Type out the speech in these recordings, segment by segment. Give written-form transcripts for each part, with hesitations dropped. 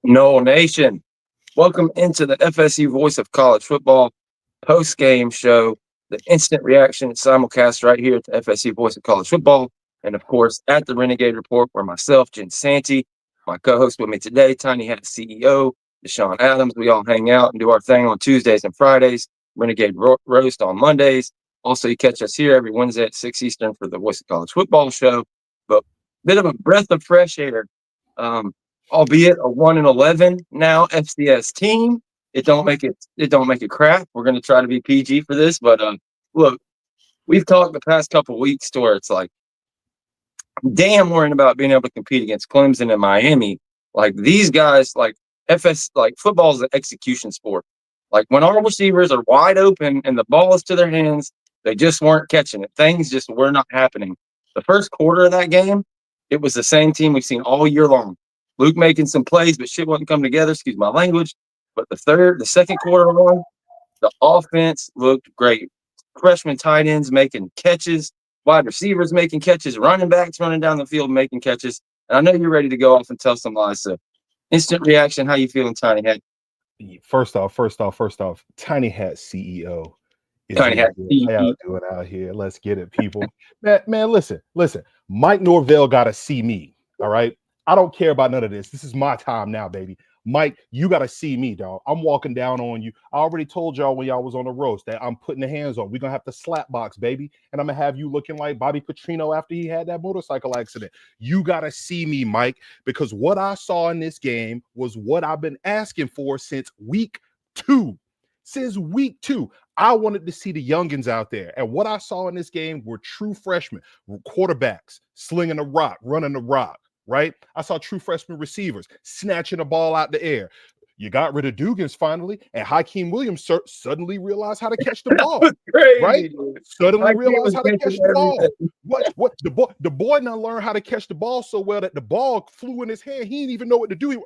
Noel Nation, welcome into the FSU Voice of College Football post-game show, the instant reaction simulcast right here at the FSU Voice of College Football, and of course at the Renegade Report, where myself, Jen Santee, my co-host with me today, Tiny Hat CEO Deshaun Adams, we all hang out and do our thing on Tuesdays and Fridays, Renegade Roast on Mondays. Also, you catch us here every Wednesday at 6 Eastern for the Voice of College Football show. But bit of a breath of fresh air. Um, Albeit a 1-11 now FCS team. It don't make it crap. We're gonna try to be PG for this, but look, we've talked the past couple weeks to where it's like damn worrying about being able to compete against Clemson and Miami. Like these guys, like like football is an execution sport. Like when our receivers are wide open and the ball is to their hands, they just weren't catching it. Things just were not happening. The first quarter of that game, it was the same team we've seen all year long. Luke making some plays, but shit wasn't coming together. Excuse my language. But the second quarter on, the offense looked great. Freshman tight ends making catches, wide receivers making catches, running backs running down the field making catches. And I know you're ready to go off and tell some lies. So, instant reaction. How you feeling, Tiny Hat? First off, Tiny Hat CEO is Tiny in Hat. here. How y'all doing out here? Let's get it, people. Man, listen. Mike Norvell got to see me. All right. I don't care about none of this. This is my time now, baby. Mike, you got to see me, dog. I'm walking down on you. I already told y'all when y'all was on the roast that I'm putting the hands on. We're going to have to slap box, baby. And I'm going to have you looking like Bobby Petrino after he had that motorcycle accident. You got to see me, Mike, because what I saw in this game was what I've been asking for since week 2. Since week 2, I wanted to see the youngins out there. And what I saw in this game were true freshmen, quarterbacks, slinging the rock, running the rock. Right? I saw true freshman receivers snatching the ball out the air. You got rid of Dugans finally, and Hakeem Williams suddenly realized how to catch the ball. Right? Suddenly realized how to catch the ball. What the boy now learned how to catch the ball so well that the ball flew in his hand. He didn't even know what to do.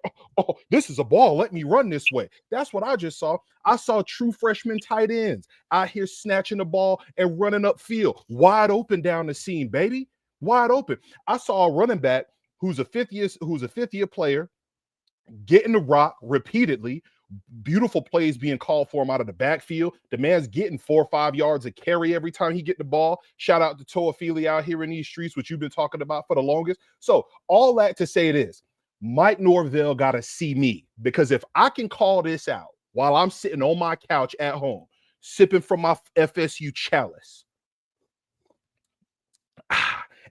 This is a ball. Let me run this way. That's what I just saw. I saw true freshman tight ends out here snatching the ball and running upfield, wide open down the seam, baby. Wide open. I saw a running back who's a fifth year player, getting the rock repeatedly, beautiful plays being called for him out of the backfield. The man's getting 4 or 5 yards a carry every time he get the ball. Shout out to Toa Feely out here in these streets, which you've been talking about for the longest. So all that to say this, Mike Norvell got to see me, because if I can call this out while I'm sitting on my couch at home, sipping from my FSU chalice,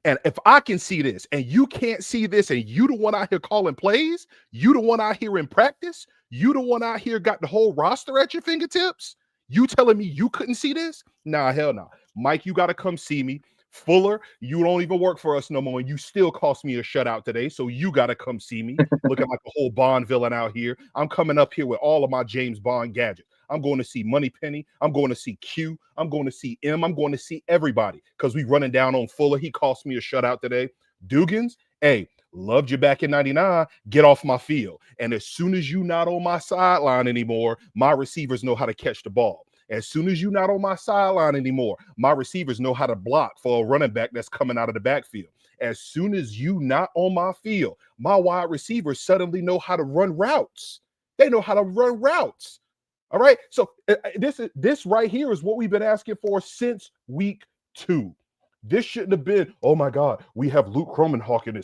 and if I can see this and you can't see this, and you the one out here calling plays, you the one out here in practice, you the one out here got the whole roster at your fingertips, you telling me you couldn't see this? Nah, hell no. Mike, you got to come see me. Fuller, you don't even work for us no more, and you still cost me a shutout today, so you got to come see me. Looking like a whole Bond villain out here. I'm coming up here with all of my James Bond gadgets. I'm going to see Moneypenny. I'm going to see Q. I'm going to see M. I'm going to see everybody, because we running down on Fuller. He cost me a shutout today. Dugans, hey, loved you back in 99. Get off my field. And as soon as you not on my sideline anymore, my receivers know how to catch the ball. As soon as you're not on my sideline anymore, my receivers know how to block for a running back that's coming out of the backfield. As soon as you not on my field, my wide receivers suddenly know how to run routes. They know how to run routes. All right. So this right here is what we've been asking for since week 2. This shouldn't have been, oh my God, we have Luke Kromenhawk in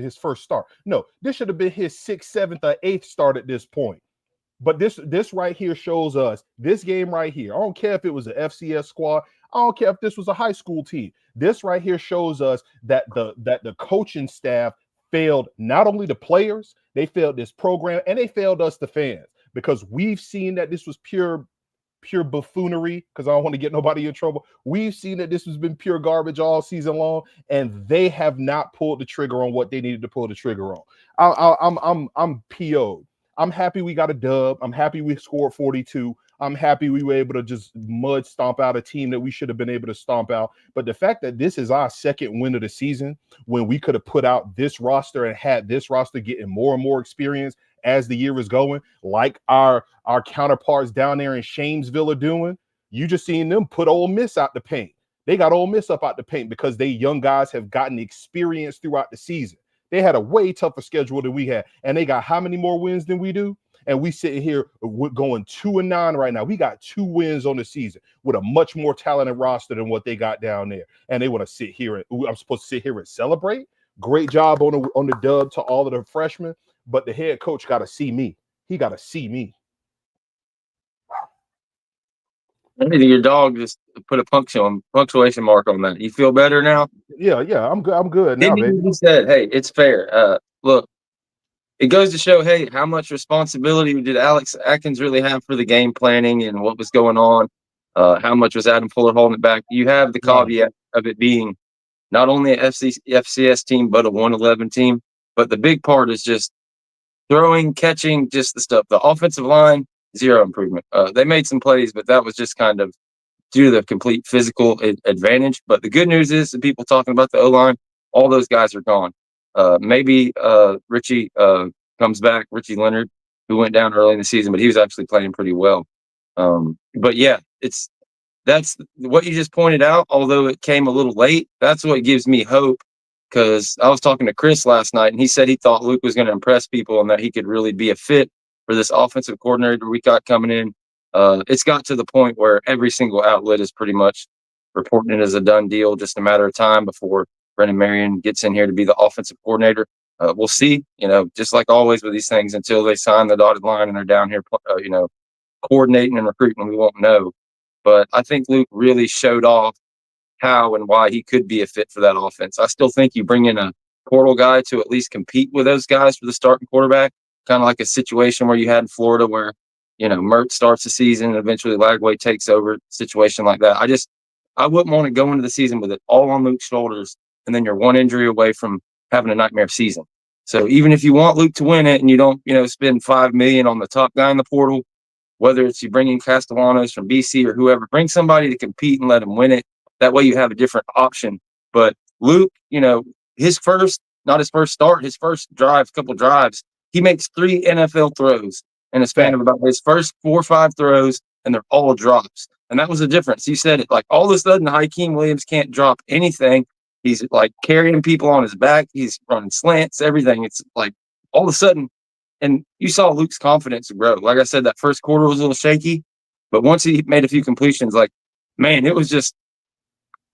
his first start. No, this should have been his 6th, 7th, or 8th start at this point. But this right here shows us, this game right here, I don't care if it was an FCS squad, I don't care if this was a high school team. This right here shows us that the coaching staff failed not only the players, they failed this program, and they failed us, the fans, because we've seen that this was pure buffoonery, because I don't want to get nobody in trouble. We've seen that this has been pure garbage all season long, and they have not pulled the trigger on what they needed to pull the trigger on. I'm PO'd. I'm happy we got a dub. I'm happy we scored 42. I'm happy we were able to just mud stomp out a team that we should have been able to stomp out. But the fact that this is our second win of the season, when we could have put out this roster and had this roster getting more and more experience as the year is going, like our counterparts down there in Shamesville are doing, you just seen them put Ole Miss out the paint. They got Ole Miss up out the paint because they young guys have gotten experience throughout the season. They had a way tougher schedule than we had, and they got how many more wins than we do? And we sitting here going 2-9 right now. We got 2 wins on the season with a much more talented roster than what they got down there. And they want to sit here and I'm supposed to sit here and celebrate. Great job on the dub to all of the freshmen, but the head coach got to see me. He got to see me. Maybe your dog just put a punctuation mark on that. You feel better now? Yeah, I'm good. I'm good now, baby. He said, "Hey, it's fair. Look, it goes to show, hey, how much responsibility did Alex Atkins really have for the game planning and what was going on? How much was Adam Fuller holding it back? You have the caveat of it being not only a FCS team, but a 111 team. But the big part is just throwing, catching, just the stuff. The offensive line, zero improvement. They made some plays, but that was just kind of due to the complete physical advantage. But the good news is the people talking about the O-line, all those guys are gone. Maybe Richie comes back, Richie Leonard, who went down early in the season, but he was actually playing pretty well. But yeah, that's what you just pointed out, although it came a little late. That's what gives me hope, because I was talking to Chris last night, and he said he thought Luke was going to impress people and that he could really be a fit for this offensive coordinator we got coming in. It's got to the point where every single outlet is pretty much reporting it as a done deal, just a matter of time before Brennan Marion gets in here to be the offensive coordinator. We'll see, just like always with these things, until they sign the dotted line and they're down here, coordinating and recruiting, we won't know. But I think Luke really showed off how and why he could be a fit for that offense. I still think you bring in a portal guy to at least compete with those guys for the starting quarterback, kind of like a situation where you had in Florida where, Mert starts the season and eventually Lagway takes over, situation like that. I wouldn't want to go into the season with it all on Luke's shoulders, and then you're one injury away from having a nightmare season. So even if you want Luke to win it and you don't, spend $5 million on the top guy in the portal, whether it's you bring in Castellanos from BC or whoever, bring somebody to compete and let him win it. That way you have a different option. But Luke, his first start, his first couple drives, he makes 3 NFL throws in a span of about his first 4 or 5 throws, and they're all drops. And that was the difference. You said it, like all of a sudden, Hakeem Williams can't drop anything. He's like carrying people on his back. He's running slants, everything. It's like all of a sudden, and you saw Luke's confidence grow. Like I said, that first quarter was a little shaky, but once he made a few completions, it was just,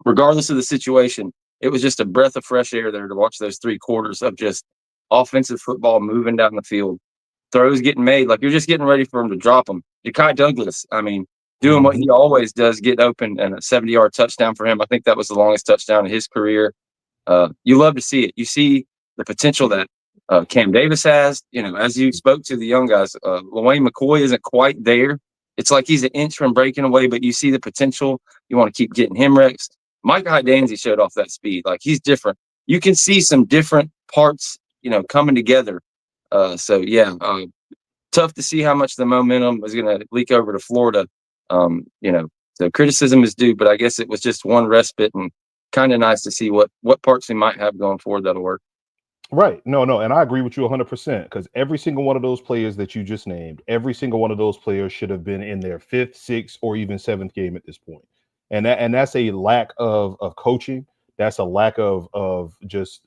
regardless of the situation, it was just a breath of fresh air there to watch those 3 quarters of just offensive football moving down the field. Throws getting made, like you're just getting ready for him to drop them. Ja'Kai Douglas, doing what he always does, get open, and a 70-yard touchdown for him. I think that was the longest touchdown in his career. You love to see it. You see the potential that Cam Davis has, as you spoke to the young guys. LaWayne McCoy isn't quite there. It's like he's an inch from breaking away, but you see the potential. You want to keep getting him reps. Micah Hydanzi showed off that speed. Like, he's different. You can see some different parts, coming together. Tough to see how much the momentum is going to leak over to Florida. So criticism is due, but I guess it was just one respite, and kind of nice to see what parts we might have going forward that'll work. Right. No, and I agree with you 100%, because every single one of those players that you just named, every single one of those players should have been in their 5th, 6th, or even 7th game at this point. And that's a lack of coaching. That's a lack of just,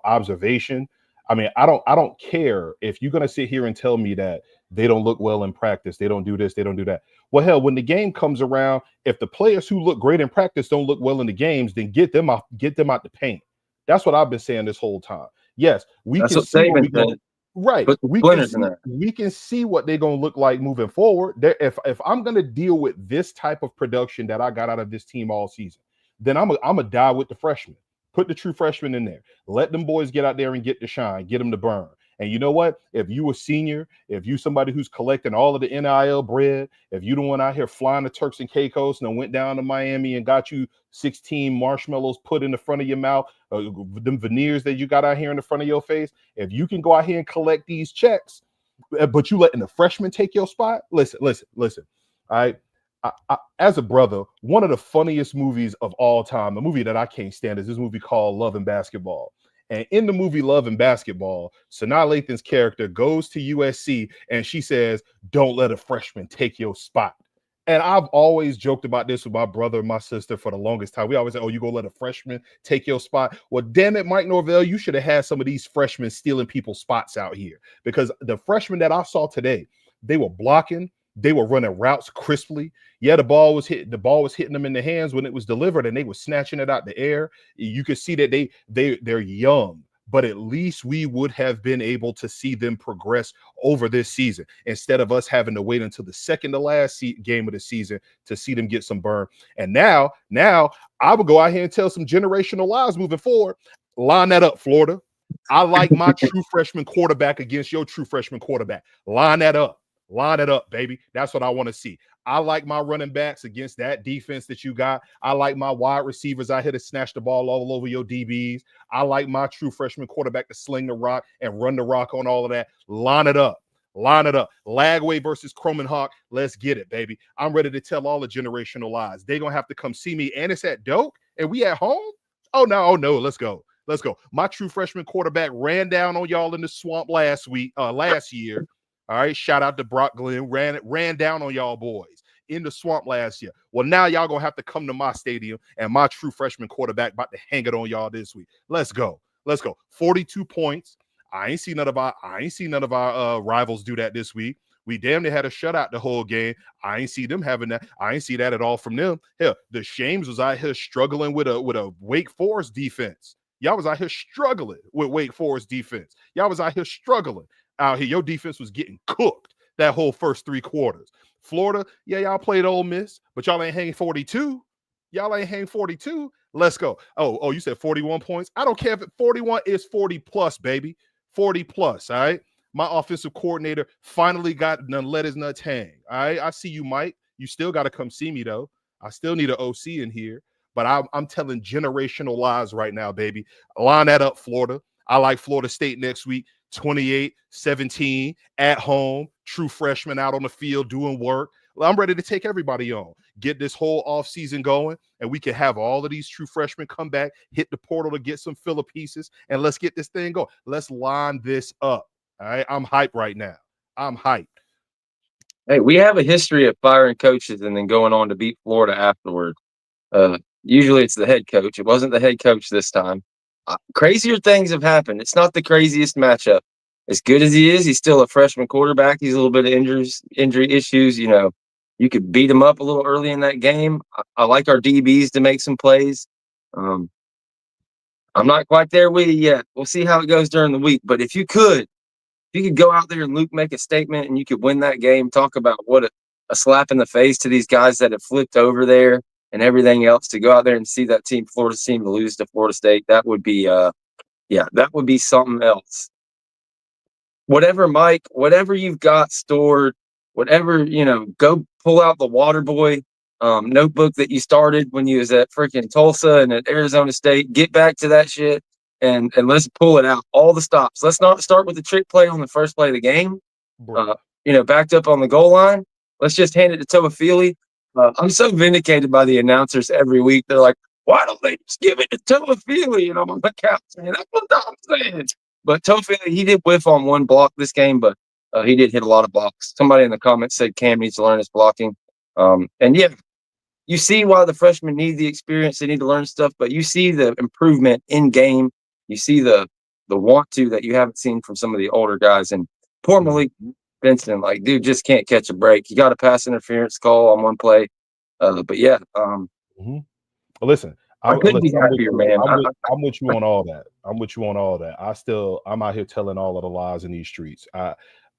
observation. I don't care if you're going to sit here and tell me that they don't look well in practice. They don't do this. They don't do that. Well, hell, when the game comes around, if the players who look great in practice don't look well in the games, then get them out the paint. That's what I've been saying this whole time. Yes, we can see what we're going. Right. We can see what they're going to look like moving forward. If I'm going to deal with this type of production that I got out of this team all season, then I'm a die with the freshmen. Put the true freshmen in there. Let them boys get out there and get the shine, get them to burn. And you know what? If you a senior, if you somebody who's collecting all of the NIL bread, if you the one out here flying the Turks and Caicos and went down to Miami and got you 16 marshmallows put in the front of your mouth, them veneers that you got out here in the front of your face, if you can go out here and collect these checks, but you letting the freshmen take your spot, listen. All right. I, as a brother, one of the funniest movies of all time, a movie that I can't stand, is this movie called Love and Basketball. And in the movie Love and Basketball, Sanaa Lathan's character goes to USC and she says, "Don't let a freshman take your spot." And I've always joked about this with my brother and my sister for the longest time. We always say, oh, you go let a freshman take your spot. Well, damn it, Mike Norvell, you should have had some of these freshmen stealing people's spots out here, because the freshmen that I saw today, they were blocking, they were running routes crisply. Yeah, the ball was hitting them in the hands when it was delivered, and they were snatching it out the air. You could see that they're young, but at least we would have been able to see them progress over this season instead of us having to wait until the second to last game of the season to see them get some burn. And now I would go out here and tell some generational lies moving forward. Line that up, Florida. I like my true freshman quarterback against your true freshman quarterback. Line that up. Line it up, baby. That's what I want to see. I like my running backs against that defense that you got. I like my wide receivers out here to snatch the ball all over your DBs. I like my true freshman quarterback to sling the rock and run the rock on all of that. Line it up. Line it up. Lagway versus Cromenhawk. Let's get it, baby. I'm ready to tell all the generational lies. They're going to have to come see me, and it's at Doak, and we at home? Oh, no. Let's go. Let's go. My true freshman quarterback ran down on y'all in the swamp last year. All right, shout out to Brock Glenn. Ran down on y'all boys in the swamp last year. Well, now y'all gonna have to come to my stadium, and my true freshman quarterback about to hang it on y'all this week. Let's go. 42 points. I ain't seen none of our rivals do that this week. We damn near had a shutout the whole game. I ain't see them having that. I ain't see that at all from them. Hell, the Shames was out here struggling with a Wake Forest defense. Y'all was out here struggling with Wake Forest defense. Y'all was out here struggling out here. Your defense was getting cooked that whole first 3 quarters. Florida, yeah, y'all played Ole Miss, but y'all ain't hanging 42. Y'all ain't hanging 42. Let's go. Oh, you said 41 points? I don't care if 41 is 40 plus, baby. 40 plus, all right? My offensive coordinator finally got done let his nuts hang, all right? I see you, Mike. You still got to come see me, though. I still need an OC in here, but I'm telling generational lies right now, baby. Line that up, Florida. I like Florida State next week. 28-17 at home, true freshman out on the field doing work. I'm ready to take everybody on, get this whole offseason going, and we can have all of these true freshmen come back, hit the portal to get some filler pieces, and let's get this thing going. Let's line this up. All right, I'm hyped right now. I'm hyped. Hey, we have a history of firing coaches and then going on to beat Florida afterward. Usually it's the head coach. It wasn't the head coach this time. Crazier things have happened. It's not the craziest matchup. As good as he is, he's still a freshman quarterback. He's a little bit of injury issues. You know, you could beat him up a little early in that game. I like our DBs to make some plays. I'm not quite there with you yet. We'll see how it goes during the week. But if you could go out there and Luke make a statement and you could win that game, talk about what a slap in the face to these guys that have flipped over there and everything else, to go out there and see that Florida team lose to Florida State, that would be that would be something else. Whatever, Mike, whatever you've got stored, whatever, go pull out the Waterboy notebook that you started when you was at freaking Tulsa and at Arizona State. Get back to that shit and let's pull it out. All the stops. Let's not start with the trick play on the first play of the game. Backed up on the goal line. Let's just hand it to Toafili. I'm so vindicated by the announcers every week. They're like, why don't they just give it to Toafili? And I'm on the couch saying, that's what I'm saying. But Toafili, he did whiff on one block this game, but he did hit a lot of blocks. Somebody in the comments said Cam needs to learn his blocking. And yeah, you see why the freshmen need the experience. They need to learn stuff, but you see the improvement in game. You see the want to that you haven't seen from some of the older guys. And poor Malik Benson, like, dude, just can't catch a break. He got a pass interference call on one play. But yeah. Well, listen, I'm with you on all that. I'm out here telling all of the lies in these streets.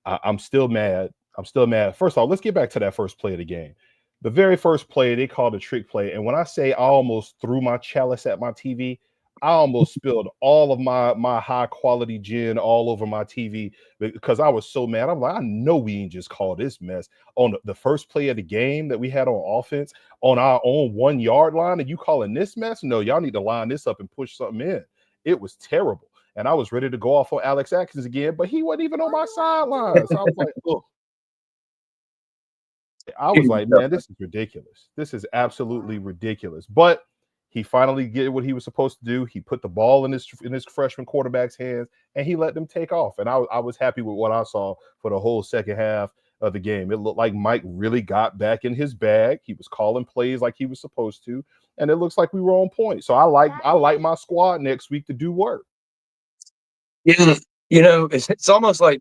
I'm still mad. First of all, let's get back to that first play of the game. The very first play, they called a trick play. And when I say I almost threw my chalice at my TV, I almost spilled all of my high quality gin all over my TV because I was so mad. I'm like, I know we ain't just called this mess on the first play of the game that we had on offense on our own 1 yard line. And you calling this mess? No, y'all need to line this up and push something in. It was terrible. And I was ready to go off on Alex Atkins again, but he wasn't even on my sideline. So I was like, look. I was like, man, this is ridiculous. This is absolutely ridiculous. But he finally did what he was supposed to do. He put the ball in his freshman quarterback's hands, and he let them take off. And I was happy with what I saw for the whole second half. of the game. It looked like Mike really got back in his bag. He was calling plays like he was supposed to, and it looks like we were on point. So I like my squad next week to do work. Yeah, it's almost like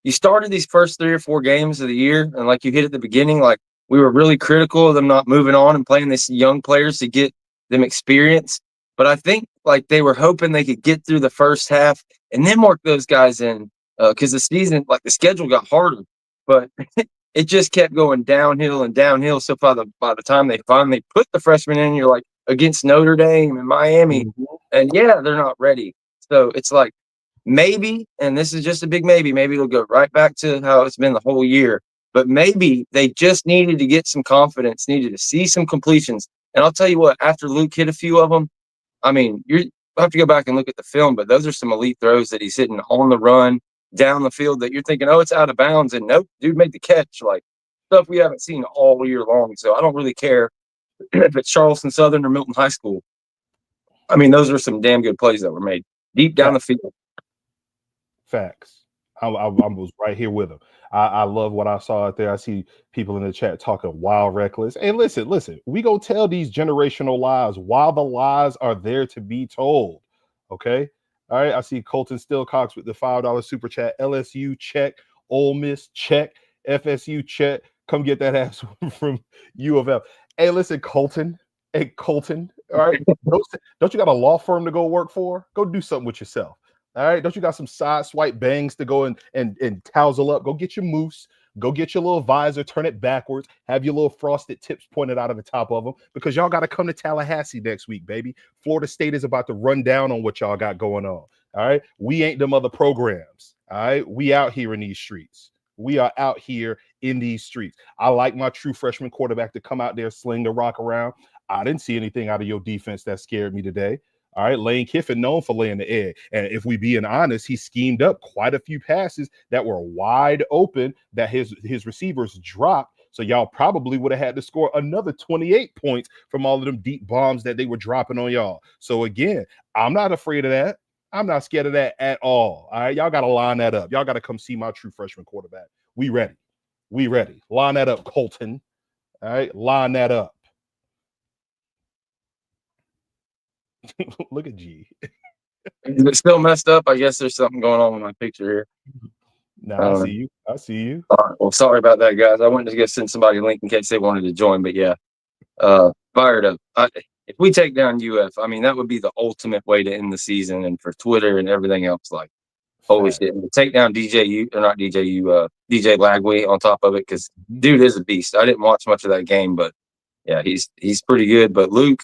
you started these first 3 or 4 games of the year, and like you hit at the beginning, like we were really critical of them not moving on and playing these young players to get them experience. But I think like they were hoping they could get through the first half and then work those guys in because the season, like the schedule got harder, but it just kept going downhill and downhill. So by the time they finally put the freshmen in, you're like against Notre Dame and Miami, and yeah, they're not ready. So it's like maybe, and this is just a big maybe it'll go right back to how it's been the whole year. But maybe they just needed to get some confidence, needed to see some completions. And I'll tell you what, after Luke hit a few of them, I mean, you'll have to go back and look at the film, but those are some elite throws that he's hitting on the run down the field that you're thinking, oh, it's out of bounds. And nope, dude made the catch. Like stuff we haven't seen all year long. So I don't really care if it's Charleston Southern or Milton High School. I mean, those are some damn good plays that were made deep down the field. Facts. I was right here with him. I love what I saw out there. I see people in the chat talking wild reckless. And listen, we go tell these generational lies while the lies are there to be told. Okay. All right. I see Colton Stillcox with the $5 super chat. LSU check. Ole Miss check. FSU check. Come get that ass from U of L. Hey, listen, Colton. Hey, Colton. All right. Don't you got a law firm to go work for? Go do something with yourself. All right, don't you got some side swipe bangs to go and tousle up? Go get your mousse. Go get your little visor, turn it backwards, have your little frosted tips pointed out of the top of them because y'all got to come to Tallahassee next week, baby. Florida State is about to run down on what y'all got going on. All right, we ain't them other programs. All right, we out here in these streets. We are out here in these streets. I like my true freshman quarterback to come out there, sling the rock around. I didn't see anything out of your defense that scared me today. All right, Lane Kiffin known for laying the egg. And if we being honest, he schemed up quite a few passes that were wide open that his receivers dropped. So y'all probably would have had to score another 28 points from all of them deep bombs that they were dropping on y'all. So again, I'm not afraid of that. I'm not scared of that at all. All right, y'all got to line that up. Y'all got to come see my true freshman quarterback. We ready. We ready. Line that up, Colton. All right, line that up. Look at G. Is it still messed up? I guess there's something going on with my picture here. No, I see you. I see you. All right, well, sorry about that, guys. I wanted to just send somebody a link in case they wanted to join, but yeah, fired up. If we take down UF, I mean, that would be the ultimate way to end the season, and for Twitter and everything else, like, holy shit. And to take down DJ Lagway on top of it, because dude is a beast. I didn't watch much of that game, but yeah, he's pretty good. But Luke,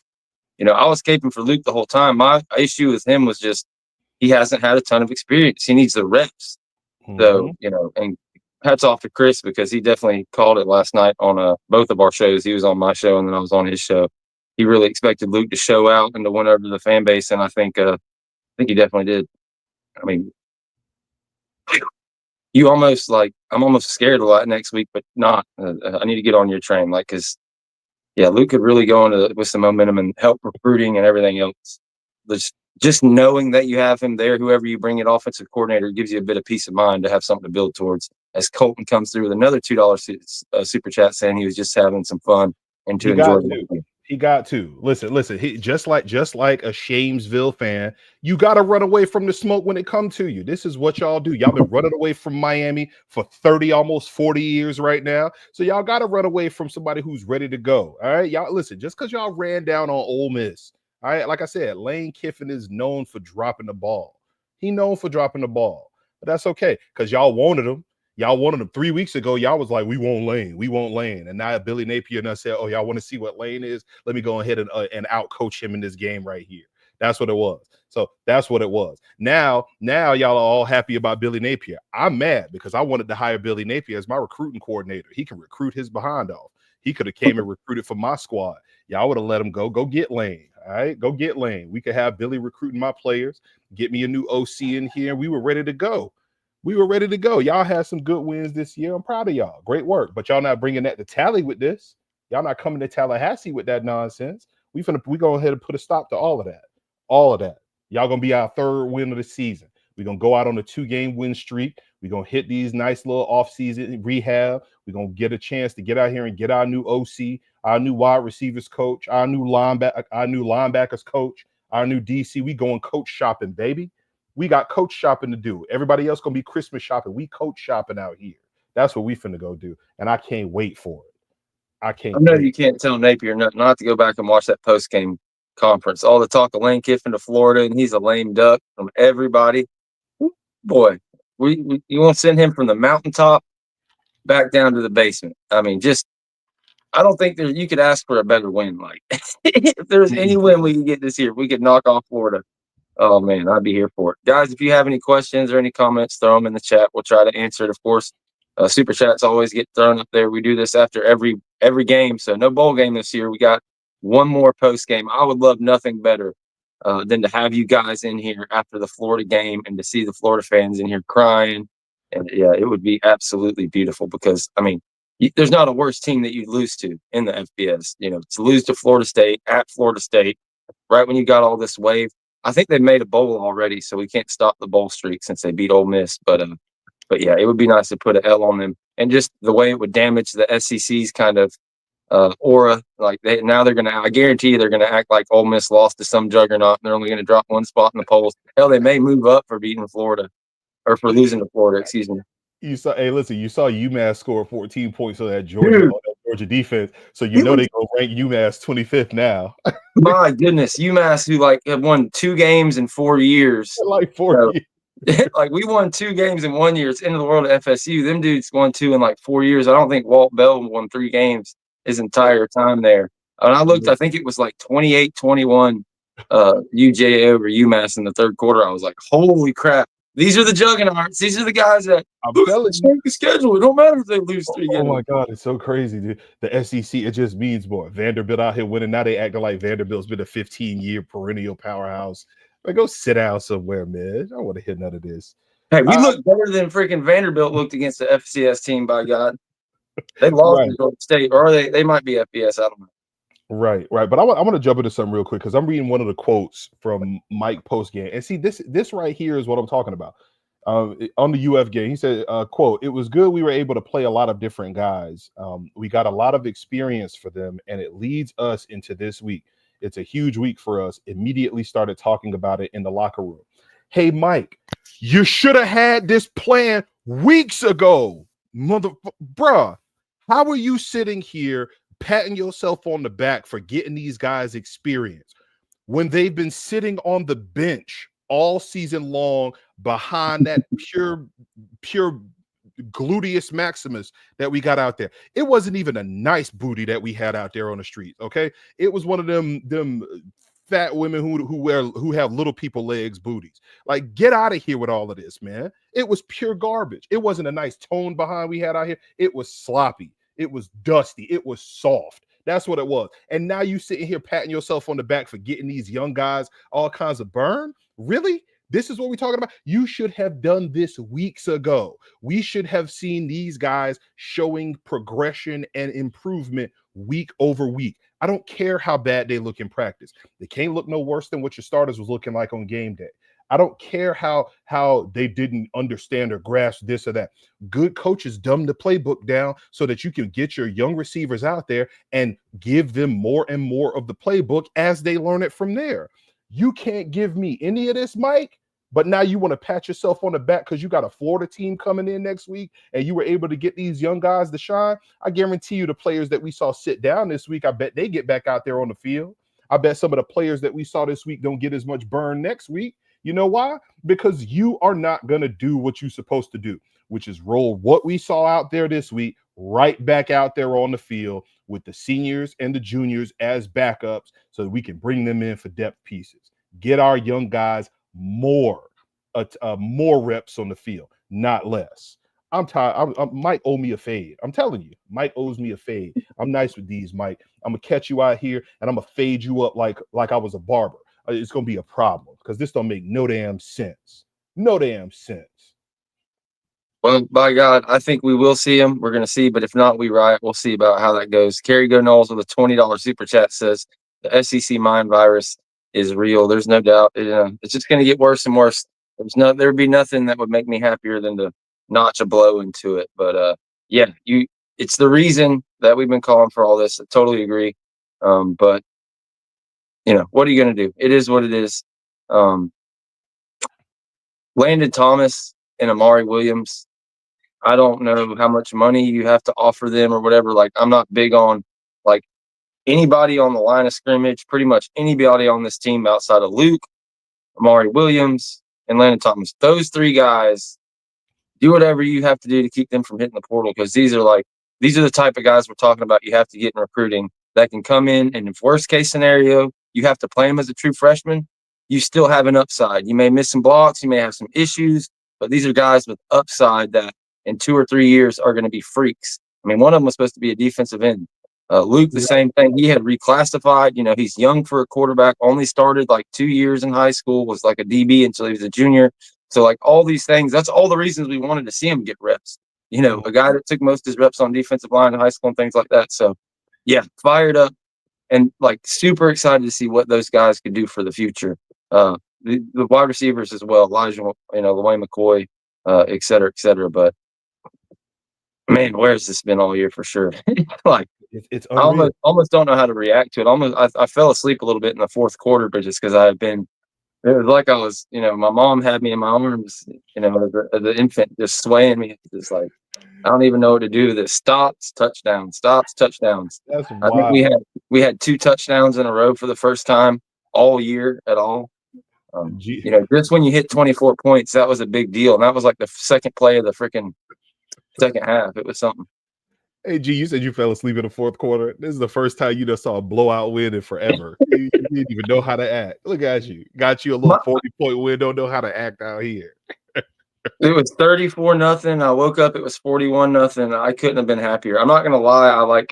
I was caping for Luke the whole time. My issue with him was just he hasn't had a ton of experience. He needs the reps. So, and hats off to Chris because he definitely called it last night on both of our shows. He was on my show and then I was on his show. He really expected Luke to show out and to win over the fan base, and I think he definitely did. I mean, I'm almost scared a lot next week, but not. I need to get on your train, because yeah, Luke could really go into with some momentum and help recruiting and everything else. Just knowing that you have him there, whoever you bring in offensive coordinator, gives you a bit of peace of mind to have something to build towards. As Colton comes through with another $2 super chat saying he was just having some fun and to enjoy the game. He got to listen. He just like a Shamesville fan, you got to run away from the smoke when it comes to you. This is what y'all do. Y'all been running away from Miami for 30, almost 40 years right now. So y'all got to run away from somebody who's ready to go. All right, y'all listen. Just because y'all ran down on Ole Miss, all right. Like I said, Lane Kiffin is known for dropping the ball. He known for dropping the ball, but that's okay because y'all wanted him. Y'all wanted him 3 weeks ago. Y'all was like, we want Lane. And now Billy Napier and I said, oh, y'all want to see what Lane is? Let me go ahead and out coach him in this game right here. That's what it was. So that's what it was. Now y'all are all happy about Billy Napier. I'm mad because I wanted to hire Billy Napier as my recruiting coordinator. He can recruit his behind off. He could have came and recruited for my squad. Y'all would have let him go. Go get Lane. All right, go get Lane. We could have Billy recruiting my players, get me a new OC in here, and we were ready to go. Y'all had some good wins this year. I'm proud of y'all. Great work. But y'all not bringing that to Tally with this. Y'all not coming to Tallahassee with that nonsense. We go ahead and put a stop to all of that. All of that. Y'all going to be our third win of the season. We're going to go out on a 2-game win streak. We're going to hit these nice little off-season rehab. We're going to get a chance to get out here and get our new OC, our new wide receivers coach, our new linebackers coach, our new DC. We going coach shopping, baby. We got coach shopping to do. Everybody else going to be Christmas shopping. We coach shopping out here. That's what we finna go do. And I can't wait for it. I know you can't tell Napier not to go back and watch that post-game conference. All the talk of Lane Kiffin to Florida, and he's a lame duck from everybody. Boy, you won't send him from the mountaintop back down to the basement. I mean, I don't think you could ask for a better win. Like, if there's any win we can get this year, if we could knock off Florida. Oh man, I'd be here for it. Guys, if you have any questions or any comments, throw them in the chat. We'll try to answer it, of course. Super chats always get thrown up there. We do this after every game, so no bowl game this year. We got one more post game. I would love nothing better than to have you guys in here after the Florida game and to see the Florida fans in here crying. And yeah, it would be absolutely beautiful because, I mean, there's not a worse team that you lose to in the FBS. You know, to lose to Florida State at Florida State, right when you got all this wave. I think they've made a bowl already, so we can't stop the bowl streak since they beat Ole Miss. But yeah, it would be nice to put an L on them, and just the way it would damage the SEC's kind of aura. Like they're going to, I guarantee you, they're going to act like Ole Miss lost to some juggernaut, and they're only going to drop one spot in the polls. Hell, they may move up for beating Florida, or for losing to Florida. Excuse me. You saw UMass score 14 points on that Georgia defense, so you know they're gonna rank UMass 25th now. My goodness, UMass, who have won 2 games in 4 years, like 4 years. Like we won 2 games in 1 year. It's end of the world at FSU. Them dudes won 2 in like 4 years. I don't think Walt Bell won 3 games his entire time there. And I looked, I think it was like 28-21 UJ over UMass in the third quarter. I was like, holy crap. These are the juggernauts. These are the guys that the schedule. It don't matter if they lose 3 games. Oh my God, it's so crazy, dude. The SEC, it just means more. Vanderbilt out here winning. Now they acting like Vanderbilt's been a 15-year perennial powerhouse. Like, go sit down somewhere, man. I don't want to hear none of this. Hey, we look better than freaking Vanderbilt looked against the FCS team, by God. They lost to Georgia State, or they might be FBS. I don't know. Right. But I want to jump into something real quick because I'm reading one of the quotes from Mike Postgame. And see, this right here is what I'm talking about. On the UF game, he said, quote, "It was good we were able to play a lot of different guys. We got a lot of experience for them, and it leads us into this week. It's a huge week for us." Immediately started talking about it in the locker room. Hey, Mike, you should have had this plan weeks ago. Bruh, how are you sitting here patting yourself on the back for getting these guys experience when they've been sitting on the bench all season long behind that pure gluteus maximus that we got out there? It wasn't even a nice booty that we had out there on the street. Okay, it was one of them fat women who have little people legs booties. Like, get out of here with all of this, man. It was pure garbage. It wasn't a nice tone behind we had out here. It was sloppy. It was dusty. It was soft. That's what it was. And now you sitting here patting yourself on the back for getting these young guys all kinds of burn? Really? This is what we're talking about? You should have done this weeks ago. We should have seen these guys showing progression and improvement week over week. I don't care how bad they look in practice. They can't look no worse than what your starters was looking like on game day. I don't care how they didn't understand or grasp this or that. Good coaches dumb the playbook down so that you can get your young receivers out there and give them more and more of the playbook as they learn it from there. You can't give me any of this, Mike, but now you want to pat yourself on the back because you got a Florida team coming in next week and you were able to get these young guys to shine. I guarantee you the players that we saw sit down this week, I bet they get back out there on the field. I bet some of the players that we saw this week don't get as much burn next week. You know why? Because you are not going to do what you're supposed to do, which is roll what we saw out there this week right back out there on the field with the seniors and the juniors as backups so that we can bring them in for depth pieces. Get our young guys more reps on the field, not less. I'm tired. Mike owe me a fade. I'm telling you, Mike owes me a fade. I'm nice with these, Mike. I'm going to catch you out here and I'm going to fade you up like I was a barber. It's going to be a problem because this don't make no damn sense. No damn sense. Well, by God, I think we will see him. We're going to see, but if not, we riot. We'll see about how that goes. Kerry Go Knowles with a $20 super chat says the SEC mind virus is real. There's no doubt. It's just going to get worse and worse. There'd be nothing that would make me happier than to notch a blow into it. But yeah, it's the reason that we've been calling for all this. I totally agree. But what are you going to do? It is what it is. Landon Thomas and Amari Williams, I don't know how much money you have to offer them or whatever. Like, I'm not big on like anybody on the line of scrimmage, pretty much anybody on this team outside of Luke, Amari Williams, and Landon Thomas. Those three guys, do whatever you have to do to keep them from hitting the portal, because these are the type of guys we're talking about you have to get in recruiting that can come in, and if worst case scenario, you have to play them as a true freshman, you still have an upside. You may miss some blocks, you may have some issues, but these are guys with upside that in 2 or 3 years are going to be freaks. I mean, one of them was supposed to be a defensive end. Luke, the same thing. He had reclassified. He's young for a quarterback, only started like 2 years in high school, was like a DB until he was a junior. So, like, all these things, that's all the reasons we wanted to see him get reps. A guy that took most of his reps on defensive line in high school and things like that. So, yeah, fired up and, like, super excited to see what those guys could do for the future. The wide receivers as well, Elijah, Lawayne McCoy, et cetera, et cetera. But, man, where's this been all year for sure? Like, it's I almost don't know how to react to it. I fell asleep a little bit in the fourth quarter, but just because it was like I was, my mom had me in my arms, as the infant, just swaying me. Just like, I don't even know what to do with it. Stops, touchdowns, stops, touchdowns. That's I think wild. we had 2 touchdowns in a row for the first time all year at all. Just when you hit 24 points, that was a big deal. And that was like the second play of the freaking second half. It was something. Hey, G, you said you fell asleep in the fourth quarter. This is the first time you just saw a blowout win in forever. You didn't even know how to act. Look at you. Got you a little 40-point win. Don't know how to act out here. It was 34-0. I woke up, it was 41-0. I couldn't have been happier. I'm not going to lie.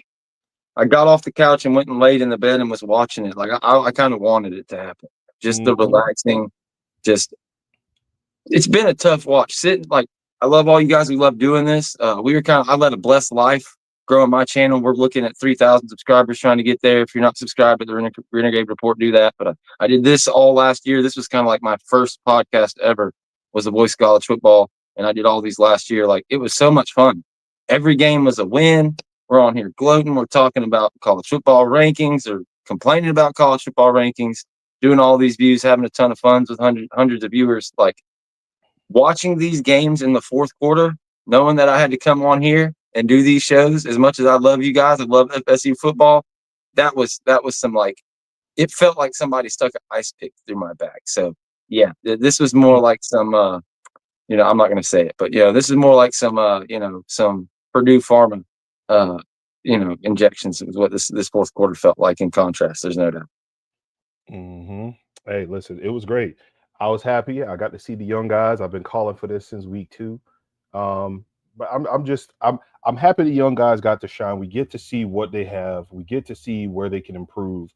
I got off the couch and went and laid in the bed and was watching it. Like, I kind of wanted it to happen. Just the relaxing, it's been a tough watch. I love all you guys who love doing this. I led a blessed life growing my channel. We're looking at 3,000 subscribers, trying to get there. If you're not subscribed to the Renegade Report, do that. But I did this all last year. This was kind of like my first podcast ever, was the Voice of College Football. And I did all these last year. Like, it was so much fun. Every game was a win. We're on here gloating. We're talking about college football rankings or complaining about college football rankings, doing all these views, having a ton of fun with hundreds of viewers. Like, watching these games in the fourth quarter, knowing that I had to come on here and do these shows, as much as I love you guys, I love FSU football, that was some, like, it felt like somebody stuck an ice pick through my back. So, yeah, this was more like some, I'm not going to say it, but, this is more like some, some Purdue Pharma, injections is what this fourth quarter felt like. In contrast, there's no doubt. Hey, listen, it was great. I was happy. I got to see the young guys. I've been calling for this since week 2. But I'm happy the young guys got to shine. We get to see what they have. We get to see where they can improve.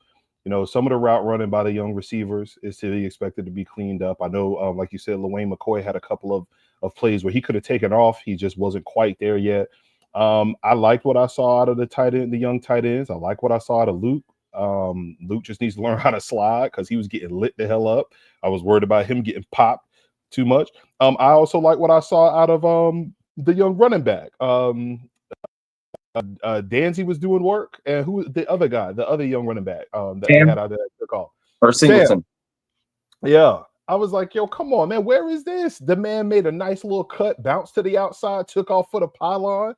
Some of the route running by the young receivers is to be expected to be cleaned up. I know, like you said, Lawayne McCoy had a couple of plays where he could have taken off. He just wasn't quite there yet. I liked what I saw out of the young tight ends. I like what I saw out of Luke. Luke just needs to learn how to slide because he was getting lit the hell up. I was worried about him getting popped too much. I also like what I saw out of the young running back. Danzy was doing work, and who the other guy, the other young running back that we had out there that took off. Or Singleton. Yeah. I was like, yo, come on, man. Where is this? The man made a nice little cut, bounced to the outside, took off for the pylon.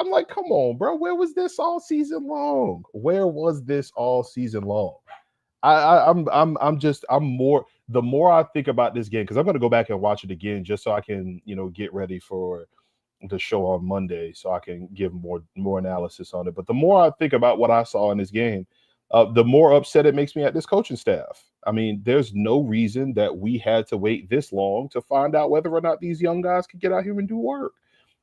I'm like, come on, bro. Where was this all season long? Where was this all season long? The more I think about this game, because I'm going to go back and watch it again just so I can, get ready for the show on Monday so I can give more analysis on it. But the more I think about what I saw in this game, the more upset it makes me at this coaching staff. I mean, there's no reason that we had to wait this long to find out whether or not these young guys could get out here and do work.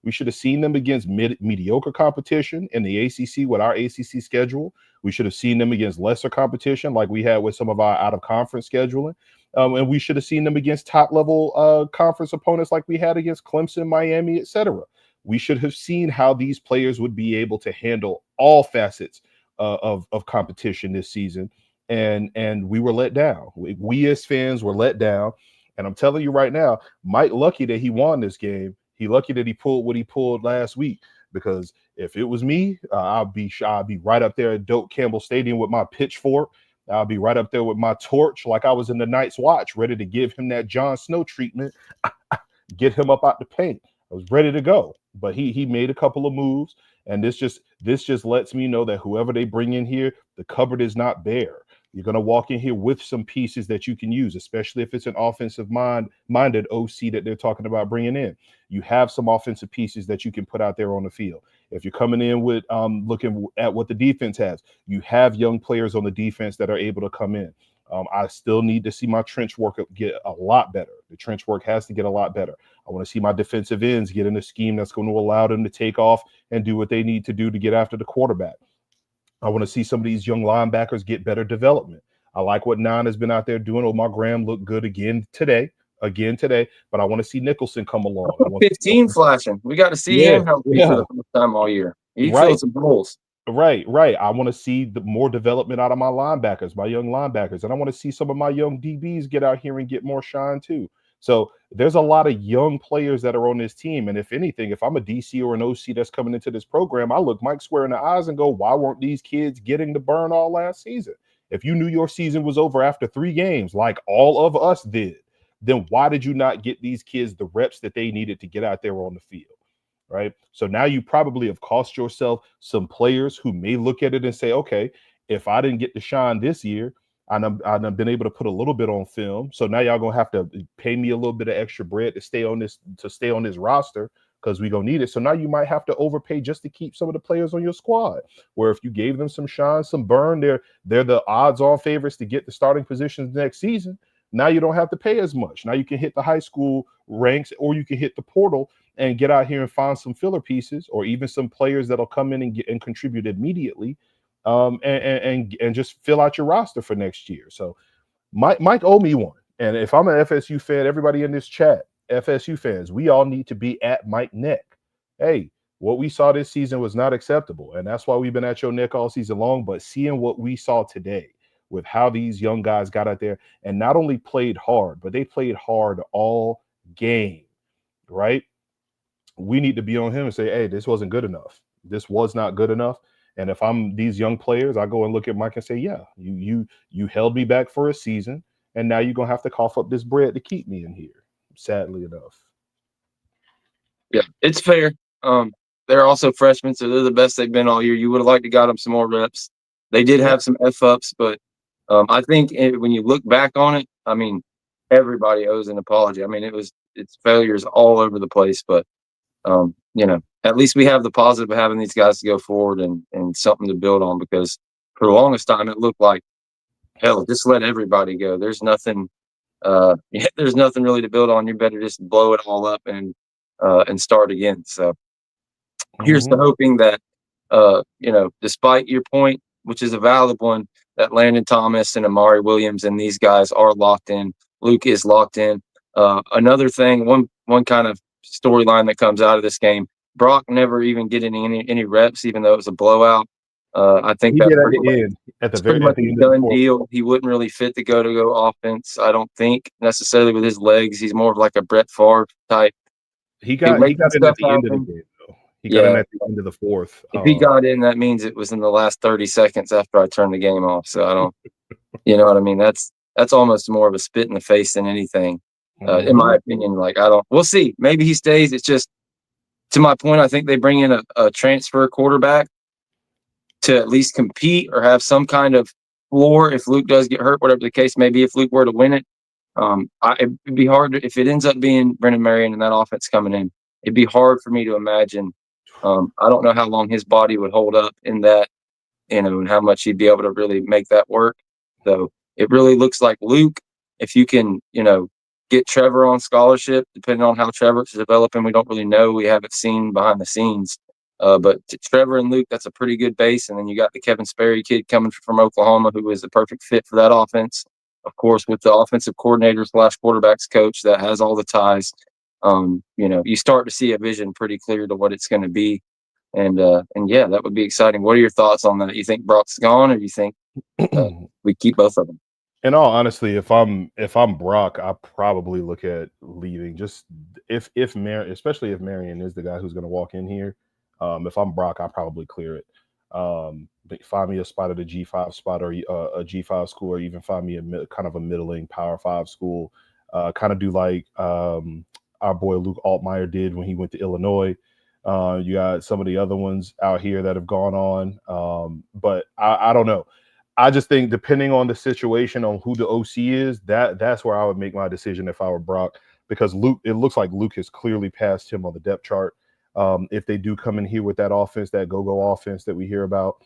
We should have seen them against mediocre competition in the ACC with our ACC schedule. We should have seen them against lesser competition like we had with some of our out-of-conference scheduling. And we should have seen them against top-level conference opponents like we had against Clemson, Miami, etc. We should have seen how these players would be able to handle all facets of competition this season. And we were let down. We as fans were let down. And I'm telling you right now, Mike lucky that he won this game. He lucky that he pulled what he pulled last week. Because if it was me, I'd be right up there at Doak Campbell Stadium with my pitchfork. I'll be right up there with my torch, like I was in the Night's Watch, ready to give him that Jon Snow treatment, get him up out the paint. I was ready to go, but he made a couple of moves, and this just lets me know that whoever they bring in here, the cupboard is not bare. You're going to walk in here with some pieces that you can use, especially if it's an offensive minded OC that they're talking about bringing in. You have some offensive pieces that you can put out there on the field. If you're coming in with looking at what the defense has, you have young players on the defense that are able to come in. I still need to see my trench work get a lot better. The trench work has to get a lot better. I want to see my defensive ends get in a scheme that's going to allow them to take off and do what they need to do to get after the quarterback. I want to see some of these young linebackers get better development. I like what Nine has been out there doing. Omar Graham looked good again today, but I want to see Nicholson come along. 15 flashing. We got to see him healthy for the first time all year. He filled some holes. Right. I want to see the more development out of my linebackers, my young linebackers, and I want to see some of my young DBs get out here and get more shine too. So there's a lot of young players that are on this team. And if anything, if I'm a DC or an OC that's coming into this program, I look Mike square in the eyes and go, why weren't these kids getting the burn all last season? If you knew your season was over after 3 games, like all of us did, then why did you not get these kids the reps that they needed to get out there on the field? Right. So now you probably have cost yourself some players who may look at it and say, okay, if I didn't get to shine this year, I've been able to put a little bit on film. So now y'all gonna have to pay me a little bit of extra bread to stay on this roster because we're gonna need it. So now you might have to overpay just to keep some of the players on your squad. Where if you gave them some shine, some burn, they're the odds-on favorites to get the starting positions next season. Now you don't have to pay as much. Now you can hit the high school ranks, or you can hit the portal and get out here and find some filler pieces, or even some players that'll come in and contribute immediately. And just fill out your roster for next year. So Mike owe me one. And if I'm an FSU fan, everybody in this chat, FSU fans, we all need to be at Mike neck. Hey, what we saw this season was not acceptable. And that's why we've been at your neck all season long. But seeing what we saw today with how these young guys got out there and not only played hard, but they played hard all game, right? We need to be on him and say, hey, this wasn't good enough. This was not good enough. And if I'm these young players, I go and look at Mike and say, yeah, you held me back for a season, and now you're going to have to cough up this bread to keep me in here, sadly enough. Yeah, it's fair. They're also freshmen, so they're the best they've been all year. You would have liked to got them some more reps. They did have some F-ups, but I think when you look back on it, I mean, everybody owes an apology. I mean, it's failures all over the place, but at least we have the positive of having these guys to go forward and something to build on, because for the longest time it looked like, hell, just let everybody go. There's nothing there's nothing really to build on. You better just blow it all up and start again. So here's to hoping that despite your point, which is a valid one, that Landon Thomas and Amari Williams and these guys are locked in. Luke is locked in. Another thing, one kind of storyline that comes out of this game, Brock never even getting any reps, even though it was a blowout. I think that's pretty much a done deal. He wouldn't really fit the go-to-go offense, I don't think, necessarily with his legs. He's more of like a Brett Favre type. He got in at the end of the game, though. He got in at the end of the fourth. If he got in, that means it was in the last 30 seconds after I turned the game off. So I don't, you know what I mean? That's almost more of a spit in the face than anything, in my opinion. We'll see. Maybe he stays. It's just, to my point, I think they bring in a transfer quarterback to at least compete or have some kind of floor if Luke does get hurt, whatever the case may be. If Luke were to win it, it'd be hard if it ends up being Brennan Marion and that offense coming in. It'd be hard for me to imagine. I don't know how long his body would hold up in that, and how much he'd be able to really make that work. So it really looks like Luke, if you can, get Trevor on scholarship, depending on how Trevor's developing, we don't really know. We haven't seen behind the scenes. But Trevor and Luke, that's a pretty good base. And then you got the Kevin Sperry kid coming from Oklahoma, who is the perfect fit for that offense. Of course, with the offensive coordinator / quarterbacks coach that has all the ties, you start to see a vision pretty clear to what it's going to be. And yeah, that would be exciting. What are your thoughts on that? You think Brock's gone, or you think we keep both of them? In all honesty, if I'm Brock, I probably look at leaving. Just especially if Marion is the guy who's going to walk in here. If I'm Brock, I probably clear it. But find me a spot at a G5 spot or a G5 school, or even find me kind of a middling Power 5 school. Kind of do like our boy Luke Altmaier did when he went to Illinois. You got some of the other ones out here that have gone on, but I don't know. I just think depending on the situation on who the OC is, that's where I would make my decision if I were Brock, because Luke, it looks like Luke has clearly passed him on the depth chart. If they do come in here with that offense, that go offense that we hear about,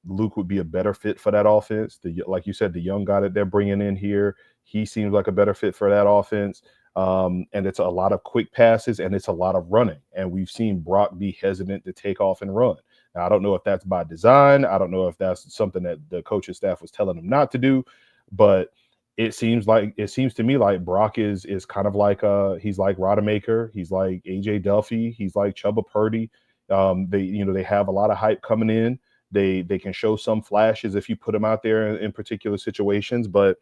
Luke would be a better fit for that offense. Like you said, the young guy that they're bringing in here, he seems like a better fit for that offense. And it's a lot of quick passes and it's a lot of running. And we've seen Brock be hesitant to take off and run. Now, I don't know if that's by design. I don't know if that's something that the coaching staff was telling him not to do, but it seems to me like Brock is kind of like he's like Rodemaker, he's like AJ Duffy, he's like Chuba Purdy. They have a lot of hype coming in. They can show some flashes if you put them out there in particular situations, but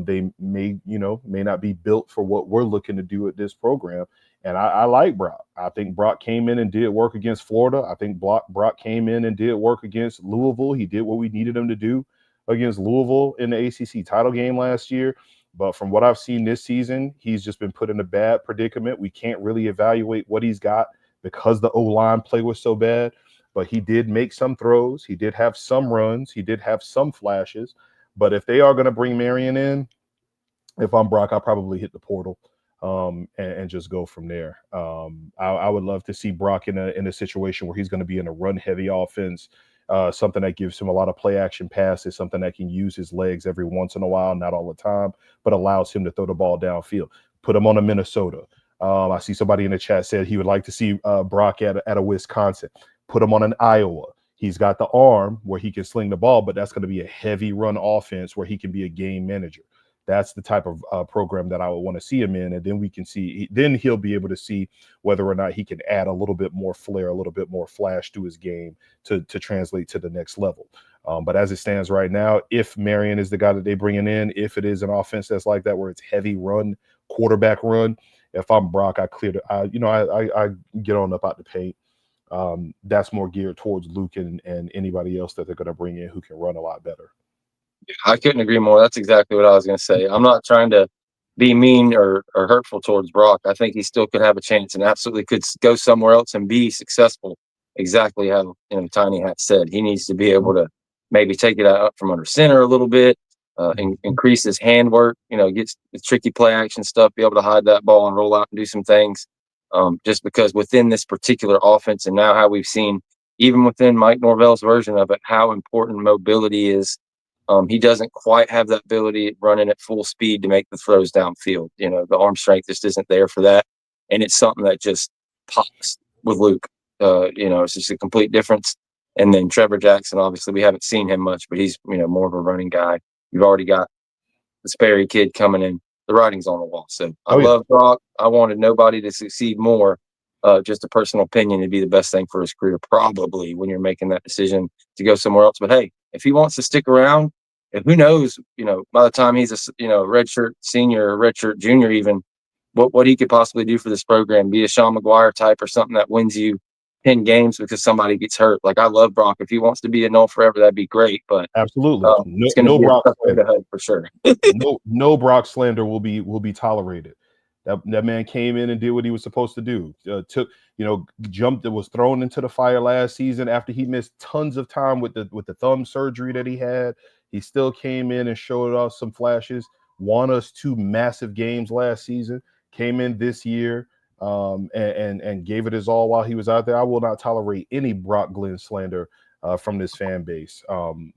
they may not be built for what we're looking to do at this program. And I like Brock. I think Brock came in and did work against Florida. I think Brock came in and did work against Louisville. He did what we needed him to do against Louisville in the ACC title game last year. But from what I've seen this season, he's just been put in a bad predicament. We can't really evaluate what he's got because the O-line play was so bad. But he did make some throws. He did have some runs. He did have some flashes. But if they are going to bring Marion in, if I'm Brock, I'll probably hit the portal and just go from there. I would love to see Brock in a situation where he's going to be in a run-heavy offense, something that gives him a lot of play-action passes, something that can use his legs every once in a while, not all the time, but allows him to throw the ball downfield. Put him on a Minnesota. I see somebody in the chat said he would like to see Brock at a Wisconsin. Put him on an Iowa. He's got the arm where he can sling the ball, but that's going to be a heavy run offense where he can be a game manager. That's the type of program that I would want to see him in. And then we can see, then he'll be able to see whether or not he can add a little bit more flair, a little bit more flash to his game to translate to the next level. But as it stands right now, if Marion is the guy that they bringing in, if it is an offense that's like that, where it's heavy run, quarterback run, if I'm Brock, I get on up out the paint. That's more geared towards Luke and anybody else that they're going to bring in who can run a lot better. I couldn't agree more. That's exactly what I was going to say. I'm not trying to be mean or hurtful towards Brock. I think he still could have a chance and absolutely could go somewhere else and be successful. Exactly how Tiny Hat said. He needs to be able to maybe take it up from under center a little bit, increase his handwork. Get the tricky play action stuff, be able to hide that ball and roll out and do some things. Just because within this particular offense and now how we've seen, even within Mike Norvell's version of it, how important mobility is. He doesn't quite have that ability running at full speed to make the throws downfield. The arm strength just isn't there for that. And it's something that just pops with Luke. It's just a complete difference. And then Trevor Jackson, obviously, we haven't seen him much, but he's, more of a running guy. You've already got the Sperry kid coming in. The writing's on the wall. So I love Brock. I wanted nobody to succeed more. Just a personal opinion, it'd be the best thing for his career, probably, when you're making that decision to go somewhere else. But hey, if he wants to stick around, and who knows, by the time he's a redshirt senior or redshirt junior, even what he could possibly do for this program, be a Sean McGuire type or something that wins you 10 games because somebody gets hurt. Like, I love Brock. If he wants to be a null forever, that'd be great. But absolutely, it's going to be Brock slander for sure. no Brock slander will be tolerated. That man came in and did what he was supposed to do. Jumped that was thrown into the fire last season after he missed tons of time with the thumb surgery that he had. He still came in and showed us some flashes. Won us 2 massive games last season. Came in this year and gave it his all while he was out there. I will not tolerate any Brock Glenn slander from this fan base.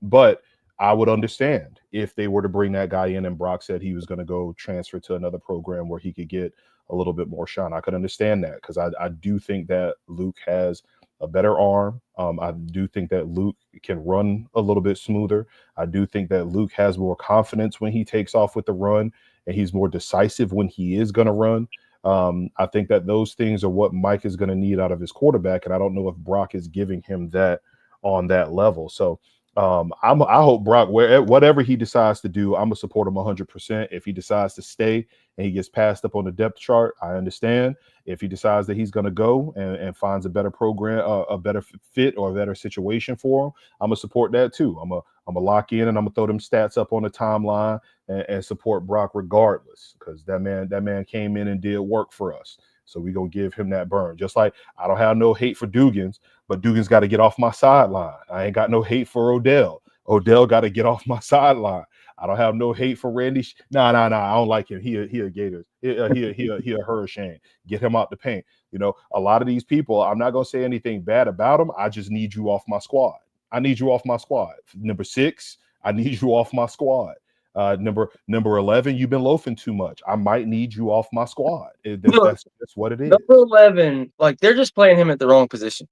But I would understand if they were to bring that guy in and Brock said he was going to go transfer to another program where he could get a little bit more shine. I could understand that because I do think that Luke has a better arm. I do think that Luke can run a little bit smoother. I do think that Luke has more confidence when he takes off with the run, and he's more decisive when he is going to run. I think that those things are what Mike is going to need out of his quarterback, and I don't know if Brock is giving him that on that level. So I hope Brock, whatever he decides to do, I'm gonna support him 100%. If he decides to stay and he gets passed up on the depth chart, I understand. If he decides that he's gonna go and finds a better program, a better fit or a better situation for him, I'm gonna support that too. I'm gonna lock in and I'm gonna throw them stats up on the timeline and support Brock regardless, because that man came in and did work for us. So we gonna give him that burn. Just like I don't have no hate for Dugans, but Dugan's got to get off my sideline. I ain't got no hate for Odell. Odell got to get off my sideline. I don't have no hate for Randy. Nah. I don't like him. He a Gators. He a Hurricane. Get him out the paint. You know, a lot of these people, I'm not gonna say anything bad about them. I just need you off my squad. I need you off my squad. Number 6, I need you off my squad. Number 11, you've been loafing too much. I might need you off my squad. That's what it is. Number 11, like they're just playing him at the wrong position.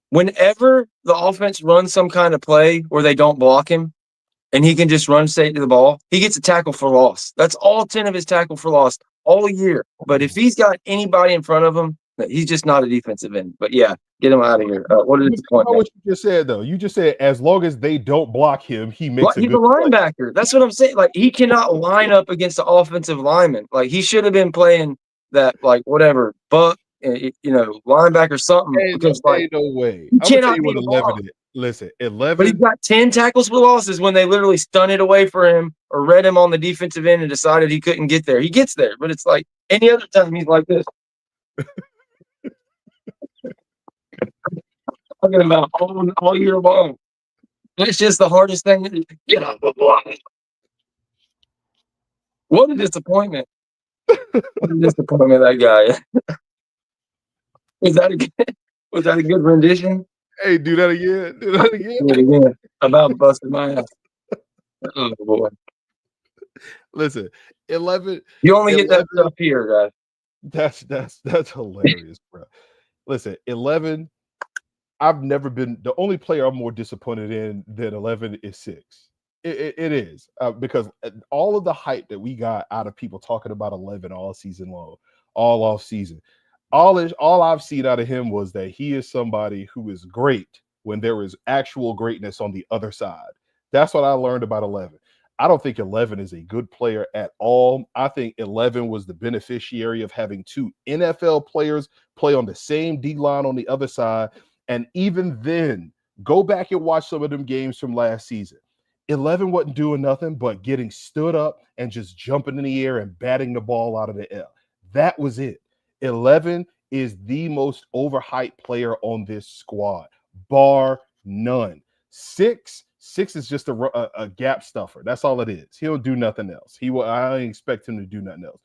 Whenever the offense runs some kind of play where they don't block him and he can just run straight to the ball, he gets a tackle for loss. That's all 10 of his tackle for loss all year. But if he's got anybody in front of him, he's just not a defensive end. But yeah, get him out of here. What is the point? What you just said though? You just said as long as they don't block him, he makes he's a linebacker. Play. That's what I'm saying. Like he cannot line up against the offensive lineman. Like he should have been playing that, like whatever, buck, linebacker something. No way. I'm gonna tell you what 11 is. Listen, 11. But he's got 10 tackles for losses when they literally stunned it away for him or read him on the defensive end and decided he couldn't get there. He gets there, but it's like any other time he's like this. Talking about all year long. It's just the hardest thing. Get off the block. What a disappointment. What a disappointment, that guy. Was that a good rendition? Hey, do that again. Do that again. Do it again. About busted my ass. Oh boy. Listen, 11. You only get that stuff here, guys. That's hilarious, bro. Listen, 11. I've never been the only player I'm more disappointed in than 11 is 6. It is because all of the hype that we got out of people talking about 11 all season long, all off season, all I've seen out of him was that he is somebody who is great when there is actual greatness on the other side. That's what I learned about 11. I don't think 11 is a good player at all. I think 11 was the beneficiary of having 2 NFL players play on the same D line on the other side. And even then, go back and watch some of them games from last season. 11 wasn't doing nothing but getting stood up and just jumping in the air and batting the ball out of the air. That was it. 11 is the most overhyped player on this squad, bar none. 6 is just a gap stuffer. That's all it is. He'll do nothing else. I don't expect him to do nothing else.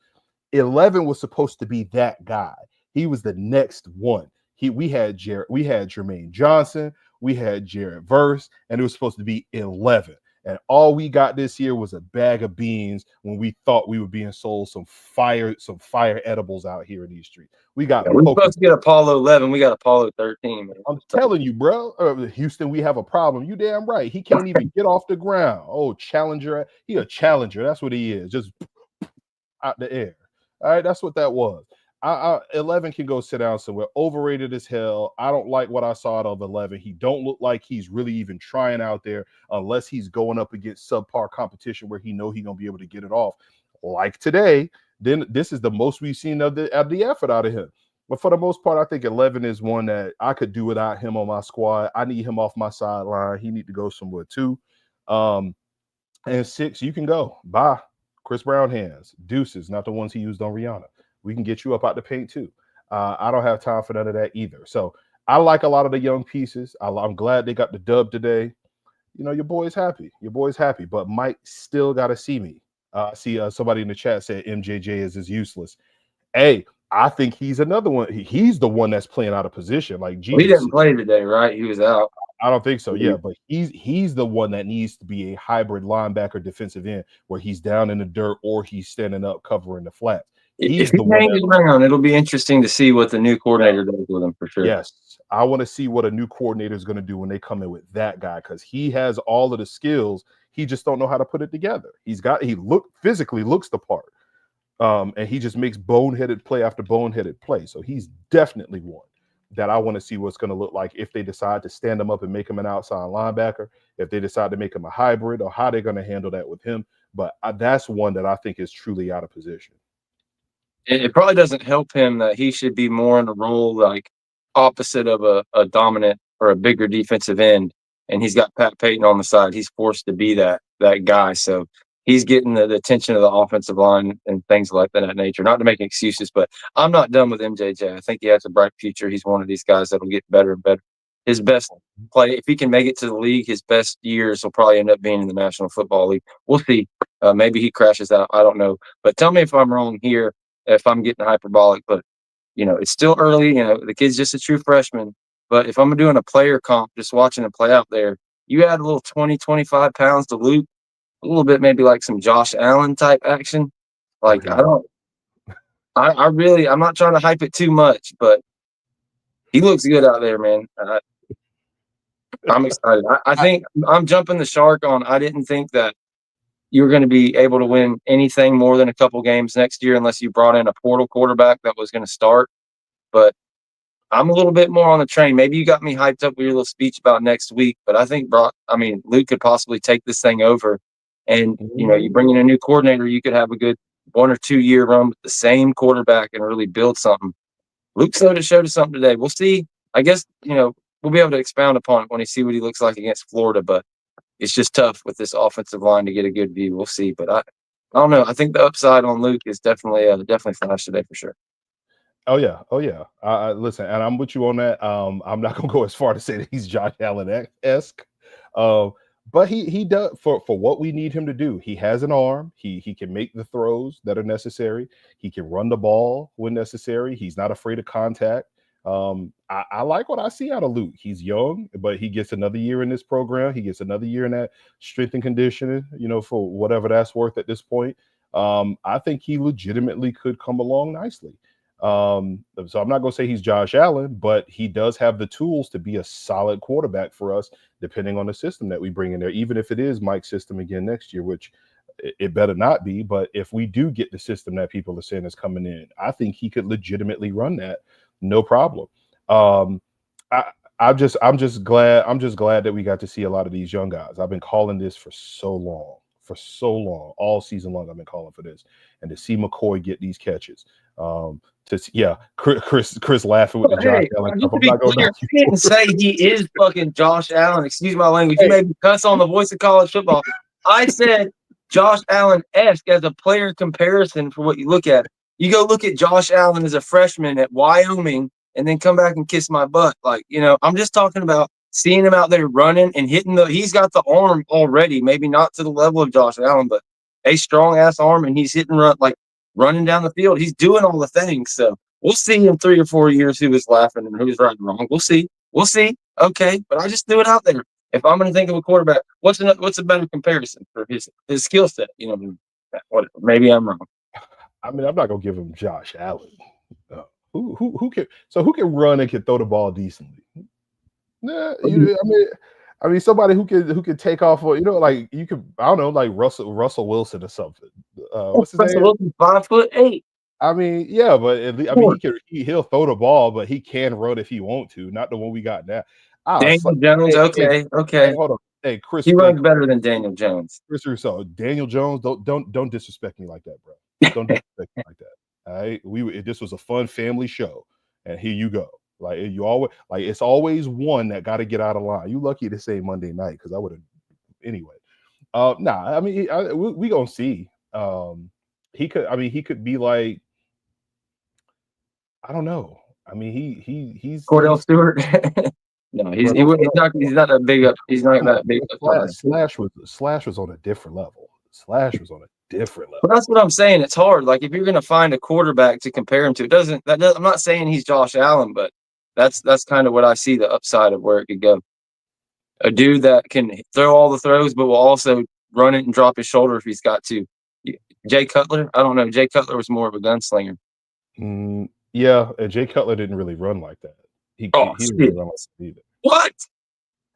11 was supposed to be that guy. He was the next one. We had Jermaine Johnson, we had Jared Verse, and it was supposed to be 11. And all we got this year was a bag of beans when we thought we were being sold some fire edibles out here in these streets. We're supposed to get Apollo 11. We got Apollo 13. Man. I'm telling you, bro. Houston, we have a problem. You damn right. He can't even get off the ground. Oh, challenger. He a challenger. That's what he is. Just out the air. All right, that's what that was. 11 can go sit down somewhere. Overrated as hell. I don't like what I saw out of 11. He don't look like he's really even trying out there unless he's going up against subpar competition where he know he's gonna be able to get it off. Like today, then this is the most we've seen of the effort out of him. But for the most part, I think 11 is one that I could do without him on my squad. I need him off my sideline. He need to go somewhere too. And 6, you can go. Bye. Chris Brown hands. Deuces, not the ones he used on Rihanna. We can get you up out the paint too. I don't have time for none of that either. So I like a lot of the young pieces. I'm glad they got the dub today. You know, your boy's happy. But Mike still got to see me. See somebody in the chat said MJJ is useless. Hey, I think he's another one. He's the one that's playing out of position. Like Jesus. He didn't play today, right? He was out. I don't think so. Yeah, but he's the one that needs to be a hybrid linebacker defensive end where he's down in the dirt or he's standing up covering the flats. If he hangs around, it'll be interesting to see what the new coordinator does with him for sure. Yes, I want to see what a new coordinator is going to do when they come in with that guy because he has all of the skills. He just don't know how to put it together. He physically looks the part, and he just makes boneheaded play after boneheaded play. So he's definitely one. that I want to see what's going to look like if they decide to stand him up and make him an outside linebacker, if they decide to make him a hybrid, or how they're going to handle that with him. But that's one that I think is truly out of position. It probably doesn't help him that he should be more in a role like opposite of a dominant or a bigger defensive end, and he's got Pat Payton on the side. He's forced to be that guy. So he's getting the attention of the offensive line and things like that nature. Not to make excuses, but I'm not done with MJJ. I think he has a bright future. He's one of these guys that'll get better and better. His best play, if he can make it to the league, his best years will probably end up being in the National Football League. We'll see. Maybe he crashes out. I don't know. But tell me if I'm wrong here, if I'm getting hyperbolic. But, it's still early. The kid's just a true freshman. But if I'm doing a player comp, just watching him play out there, you add a little 20, 25 pounds to Luke, a little bit maybe like some Josh Allen type action. Like, I'm not trying to hype it too much, but he looks good out there, man. I'm excited. I think I'm jumping the shark on. I didn't think that you were going to be able to win anything more than a couple games next year unless you brought in a portal quarterback that was going to start. But I'm a little bit more on the train. Maybe you got me hyped up with your little speech about next week, but I think Luke could possibly take this thing over. And, you bring in a new coordinator, you could have a good 1 or 2 year run with the same quarterback and really build something. Luke showed us something today. We'll see. I guess, we'll be able to expound upon it when we see what he looks like against Florida, but it's just tough with this offensive line to get a good view. We'll see. But I don't know. I think the upside on Luke is definitely flash today for sure. Oh yeah. Listen, and I'm with you on that. I'm not gonna go as far to say that he's Josh Allen-esque, but he does for what we need him to do. He has an arm. He can make the throws that are necessary. He can run the ball when necessary. He's not afraid of contact. I like what I see out of Luke. He's young, but he gets another year in this program. He gets another year in that strength and conditioning, for whatever that's worth at this point. I think he legitimately could come along nicely. So I'm not going to say he's Josh Allen, but he does have the tools to be a solid quarterback for us, depending on the system that we bring in there, even if it is Mike's system again next year, which it better not be. But if we do get the system that people are saying is coming in, I think he could legitimately run that. No problem. I'm just glad that we got to see a lot of these young guys. I've been calling this for so long, all season long. I've been calling for this, and to see McCoy get these catches. Chris laughing with the Josh Allen stuff. I didn't say he is fucking Josh Allen. Excuse my language. You made me cuss on the voice of college football. I said Josh Allen-esque as a player comparison for what you look at. You go look at Josh Allen as a freshman at Wyoming and then come back and kiss my butt. Like, I'm just talking about seeing him out there running and hitting he's got the arm already, maybe not to the level of Josh Allen, but a strong ass arm, and he's running down the field. He's doing all the things. So we'll see in 3 or 4 years who was laughing and who's right and wrong. We'll see. Okay. But I just threw it out there. If I'm going to think of a quarterback, what's a better comparison for his skill set? Maybe I'm wrong. I mean, I'm not gonna give him Josh Allen. Who can run and can throw the ball decently? Nah, I mean, somebody who can take off, like you could, I don't know, like Russell Wilson or something. What's his name? Wilson, 5'8". I mean, yeah, but at least, I mean, he'll throw the ball, but he can run if he want to. Not the one we got now. Daniel Jones, okay. Hey, hold on. Hey, Chris, he runs better than Daniel Jones. Chris Russo, Daniel Jones, don't disrespect me like that, bro. Don't disrespect me like that. All right, this was a fun family show, and here you go. Like it's always one that got to get out of line. You lucky to say Monday night because I would have anyway. I mean, we gonna see. He could be like, I don't know. I mean, he's Cordell Stewart. No, he's not that big up. He's not that big up. Slash was on a different level. But that's what I'm saying. It's hard. Like if you're going to find a quarterback to compare him to, I'm not saying he's Josh Allen, but that's kind of what I see the upside of where it could go. A dude that can throw all the throws, but will also run it and drop his shoulder if he's got to. Jay Cutler, I don't know. Jay Cutler was more of a gunslinger. Yeah, and Jay Cutler didn't really run like that. He didn't really run like that either. What?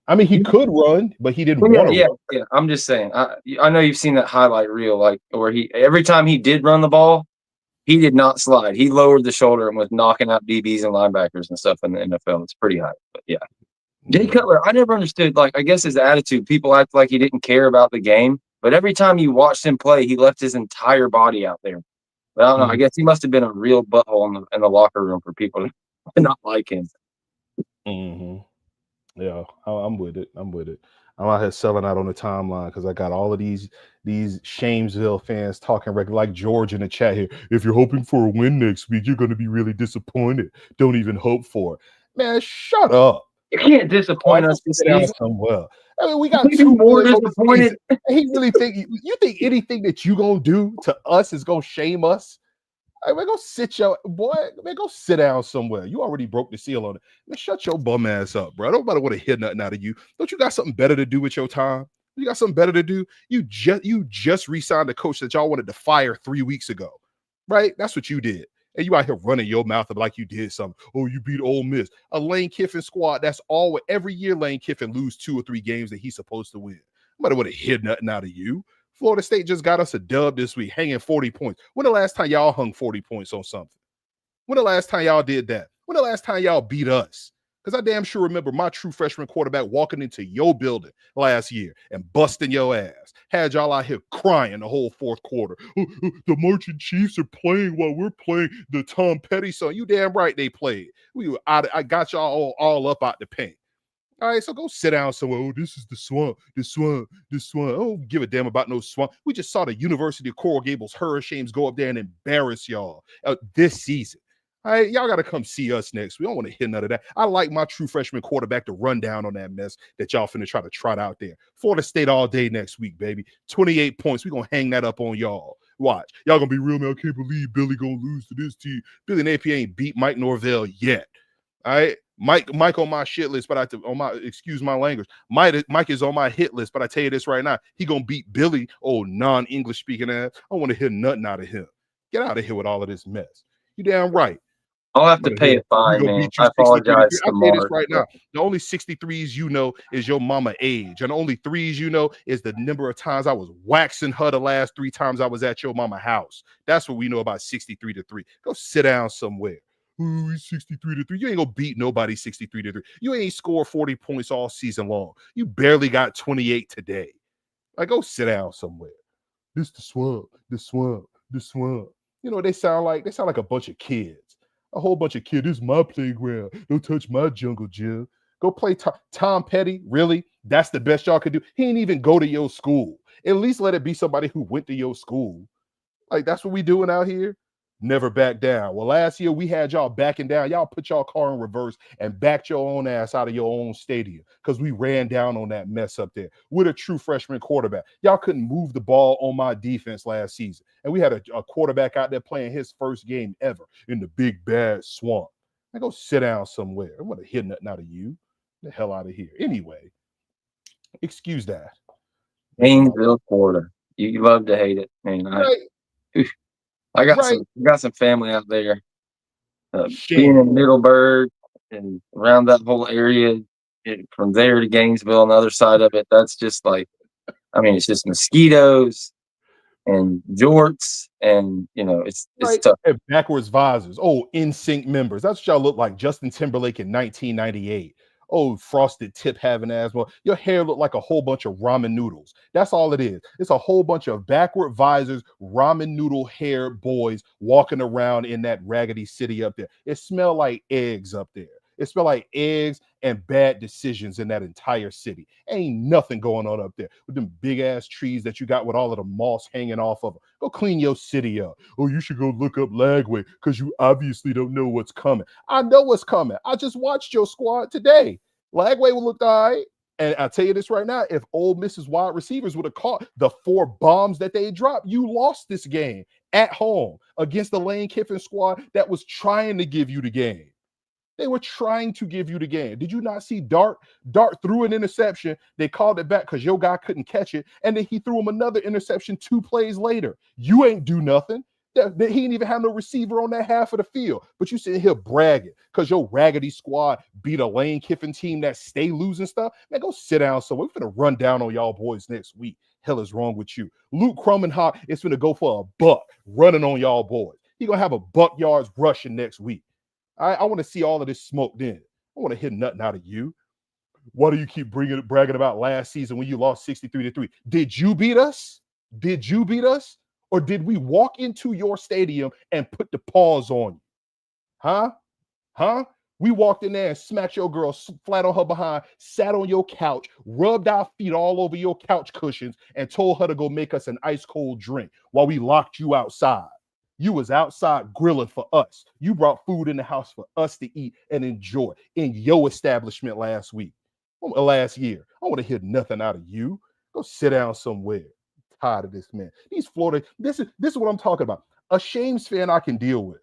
I mean, he could run, but he didn't want to. Yeah. I'm just saying. I know you've seen that highlight reel, like where every time he did run the ball, he did not slide. He lowered the shoulder and was knocking out DBs and linebackers and stuff in the NFL. It's pretty high, but yeah. Jay Cutler, I never understood, like, I guess his attitude. People act like he didn't care about the game, but every time you watched him play, he left his entire body out there. But I don't know. I guess he must have been a real butthole in the locker room for people to not like him. Yeah, I'm with it. I'm out here selling out on the timeline because I got all of these Shamesville fans talking like George in the chat here. If you're hoping for a win next week, you're going to be really disappointed. Don't even hope for it. Man, shut up. You can't disappoint us this season. Somewhere. I mean, we got 2 more disappointed. He really think you think anything that you gonna do to us is gonna shame us? Hey, man, go sit down somewhere. You already broke the seal on it. Man, shut your bum ass up, bro. Nobody want to hear nothing out of you. Don't you got something better to do with your time? You got something better to do? You just re-signed the coach that y'all wanted to fire 3 weeks ago, right? That's what you did. And you out here running your mouth like you did something. Oh, you beat Ole Miss. A Lane Kiffin squad, that's all. Every year Lane Kiffin lose 2 or 3 games that he's supposed to win. Nobody want to hear nothing out of you. Florida State just got us a dub this week, hanging 40 points. When the last time y'all hung 40 points on something? When the last time y'all did that? When the last time y'all beat us? Because I damn sure remember my true freshman quarterback walking into your building last year and busting your ass. Had y'all out here crying the whole fourth quarter. The Merchant Chiefs are playing while we're playing the Tom Petty song. You damn right they played. I got y'all all up out the paint. All right, so go sit down somewhere. Oh, this is the swamp. I don't give a damn about no swamp. We just saw the University of Coral Gables Hurricanes go up there and embarrass y'all this season. All right, y'all got to come see us next. We don't want to hear none of that. I like my true freshman quarterback to run down on that mess that y'all finna try to trot out there. Florida State all day next week, baby. 28 points. We're going to hang that up on y'all. Watch. Y'all going to be real, man. I can't believe Billy going to lose to this team. Billy Napier ain't beat Mike Norvell yet. All right? Mike on my shit list, but excuse my language. Mike is on my hit list, but I tell you this right now, he gonna beat Billy, non-English speaking ass. I don't want to hear nothing out of him. Get out of here with all of this mess. You damn right. I'll have to pay a fine, man. I apologize. I'll tell you this right now. The only 63s you know is your mama age. And the only 3s you know is the number of times I was waxing her the last 3 times I was at your mama house. That's what we know about 63-3. Go sit down somewhere. Ooh, 63-3. You ain't gonna beat nobody 63-3. You ain't scored 40 points all season long. You barely got 28 today. Like, go sit down somewhere. This the swamp. You know what they sound like? They sound like a bunch of kids. A whole bunch of kids. This is my playground. Don't touch my jungle gym. Go play Tom Petty. Really? That's the best y'all could do. He ain't even go to your school. At least let it be somebody who went to your school. Like, that's what we doing out here? Never back down. Well, last year we had y'all backing down. Y'all put y'all car in reverse and backed your own ass out of your own stadium because we ran down on that mess up there with a true freshman quarterback. Y'all couldn't move the ball on my defense last season. And we had a quarterback out there playing his first game ever in the big bad swamp. Now go sit down somewhere. I want to hear nothing out of you. Get the hell out of here. Anyway, excuse that. Gainesville, Florida. You love to hate it, man. I got some family out there. Being in Middleburg and around that whole area, from there to Gainesville and the other side of it, that's just like, I mean, it's just mosquitoes and jorts, and it's tough. And backwards visors. NSYNC members. That's what y'all look like. Justin Timberlake in 1998. Frosted tip having asthma. Your hair look like a whole bunch of ramen noodles. That's all it is. It's a whole bunch of backward visors, ramen noodle hair boys walking around in that raggedy city up there. It smell like eggs up there. It smell like eggs and bad decisions in that entire city. Ain't nothing going on up there with them big ass trees that you got with all of the moss hanging off of them. Go clean your city up. You should go look up Lagway because you obviously don't know what's coming. I know what's coming. I just watched your squad today. Lagway will look all right. And I'll tell you this right now, if Ole Miss's wide receivers would have caught the 4 bombs that they dropped, you lost this game at home against the Lane Kiffin squad that was trying to give you the game. They were trying to give you the game. Did you not see Dart threw an interception? They called it back because your guy couldn't catch it. And then he threw him another interception 2 plays later. You ain't do nothing. He didn't even have no receiver on that half of the field. But you sitting here bragging because your raggedy squad beat a Lane Kiffin team that stay losing stuff. Man, go sit down somewhere. We're going to run down on y'all boys next week. Hell is wrong with you. Luke Crummenhock is going to go for a buck running on y'all boys. He gonna have a buck yards rushing next week. I want to see all of this smoke then. I want to hear nothing out of you. Why do you keep bragging about last season when you lost 63-3? Did you beat us? Did you beat us? Or did we walk into your stadium and put the paws on you? Huh? Huh? We walked in there and smacked your girl flat on her behind, sat on your couch, rubbed our feet all over your couch cushions, and told her to go make us an ice cold drink while we locked you outside. You was outside grilling for us. You brought food in the house for us to eat and enjoy in your establishment last year. I want to hear nothing out of you. Go sit down somewhere. I'm tired of this, man. These Florida, this is what I'm talking about. A Shames fan I can deal with.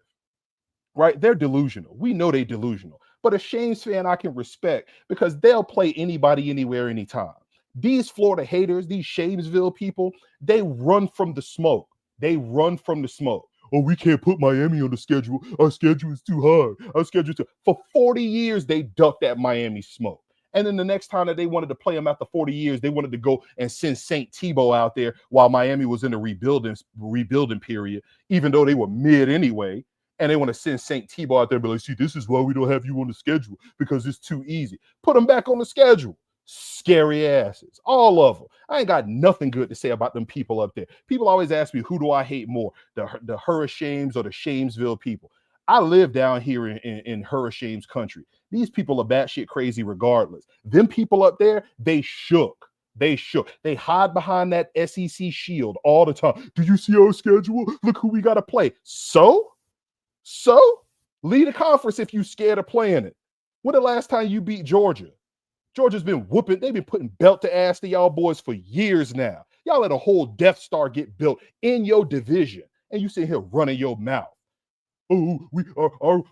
Right? They're delusional. We know they're delusional. But a Shames fan I can respect because they'll play anybody, anywhere, anytime. These Florida haters, these Shamesville people, they run from the smoke. They run from the smoke. Oh, we can't put Miami on the schedule. Our schedule is too hard. Our schedule is too. For 40 years, they ducked that Miami smoke. And then the next time that they wanted to play them after 40 years, they wanted to go and send St. Tebow out there while Miami was in the rebuilding period, even though they were mid anyway. And they want to send St. Tebow out there and be like, see, this is why we don't have you on the schedule, because it's too easy. Put them back on the schedule. Scary asses. All of them. I ain't got nothing good to say about them people up there. People always ask me, who do I hate more, the Hurricanes or the Shamesville people? I live down here in Hurricanes country. These people are batshit crazy regardless. Them people up there, they shook. They shook. They hide behind that SEC shield all the time. Do you see our schedule? Look who we got to play. So, lead a conference if you scared of playing it. When the last time you beat Georgia? Georgia's been whooping. They've been putting belt to ass to y'all boys for years now. Y'all let a whole Death Star get built in your division, and you sit here running your mouth. Oh,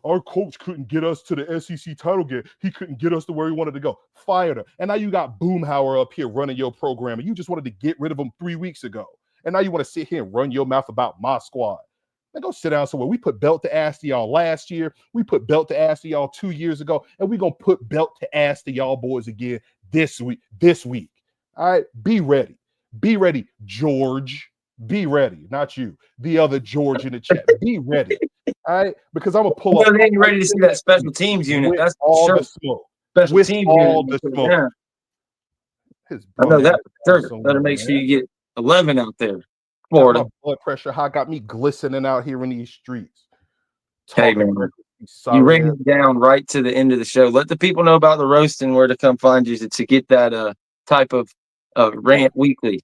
our coach couldn't get us to the SEC title game. He couldn't get us to where he wanted to go. Fired her. And now you got Boomhauer up here running your program, and you just wanted to get rid of him 3 weeks ago. And now you want to sit here and run your mouth about my squad. Now go sit down somewhere. We put belt to ass to y'all last year. We put belt to ass to y'all 2 years ago. And we're going to put belt to ass to y'all boys again this week. All right? Be ready. Be ready, George. Be ready. Not you. The other George in the chat. Be ready. All right? Because I'm going to pull up. They ain't ready to see that special teams unit. That's all sure. the smoke. Special With teams all unit. the smoke. Yeah. I know that for sure. Better make sure you get 11 out there. Florida. My blood pressure high, got me glistening out here in these streets. Hey, man. You ring it down right to the end of the show. Let the people know about the roast and where to come find you to get that type of rant weekly.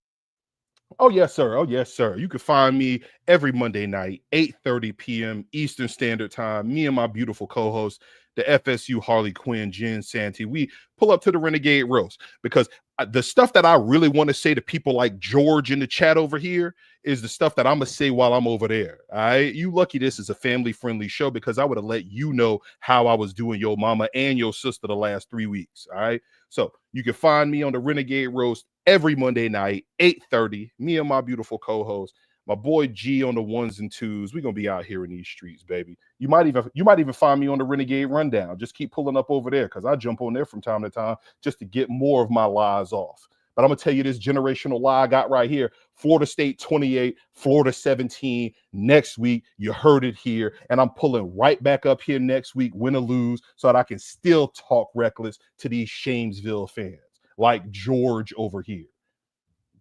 Oh, yes, sir. Oh, yes, sir. You can find me every Monday night, 8:30 p.m. Eastern Standard Time. Me and my beautiful co-host, the FSU Harley Quinn, Jen Santee. We pull up to the Renegade Roast because the stuff that I really want to say to people like George in the chat over here is the stuff that I'm going to say while I'm over there. All right. You lucky this is a family-friendly show because I would have let you know how I was doing your mama and your sister the last 3 weeks. All right. So you can find me on the Renegade Roast every Monday night, 8:30. Me and my beautiful co-host, my boy G on the ones and twos. We're gonna be out here in these streets, baby. You might even find me on the Renegade Rundown. Just keep pulling up over there because I jump on there from time to time just to get more of my lies off. But I'm gonna tell you this generational lie I got right here. Florida State 28, Florida 17. Next week, you heard it here, and I'm pulling right back up here next week, win or lose, so that I can still talk reckless to these Shamesville fans like George over here.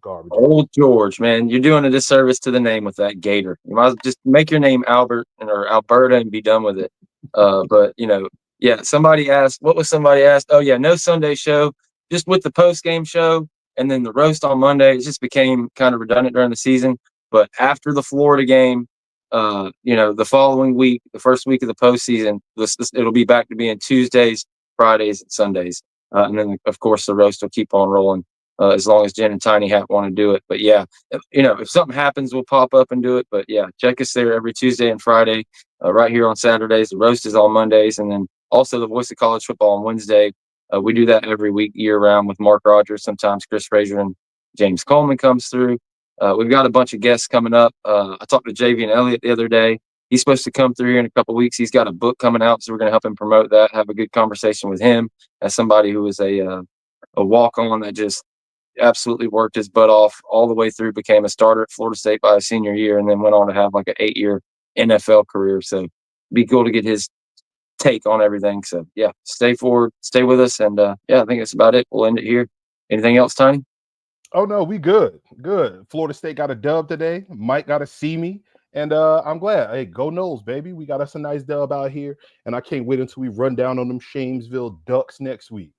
Garbage. Old George, man, you're doing a disservice to the name with that Gator. You might just make your name Albert or Alberta and be done with it. But yeah. Somebody asked, what was somebody asked? Oh yeah, no Sunday show, just with the post game show, and then the roast on Monday. It just became kind of redundant during the season. But after the Florida game, the following week, the first week of the postseason, it'll be back to being Tuesdays, Fridays, and Sundays, and then of course the roast will keep on rolling. As long as Jen and Tiny Hat want to do it. But yeah, if something happens, we'll pop up and do it. But yeah, check us there every Tuesday and Friday, right here on Saturdays. The roast is on Mondays, and then also the Voice of College Football on Wednesday. We do that every week, year round, with Mark Rogers. Sometimes Chris Frazier and James Coleman comes through. We've got a bunch of guests coming up. I talked to JV and Elliott the other day. He's supposed to come through here in a couple of weeks. He's got a book coming out, so we're going to help him promote that, have a good conversation with him as somebody who is a walk-on that just absolutely worked his butt off all the way through, became a starter at Florida State by his senior year, and then went on to have like an 8-year NFL career. So be cool to get his take on everything. So yeah, stay with us, and yeah, I think that's about it. We'll end it here. Anything else, Tony? Oh no, we good. Good. Florida State got a dub today. Mike got to see me. And I'm glad. Hey, go Noles, baby. We got us a nice dub out here. And I can't wait until we run down on them Shamesville Ducks next week.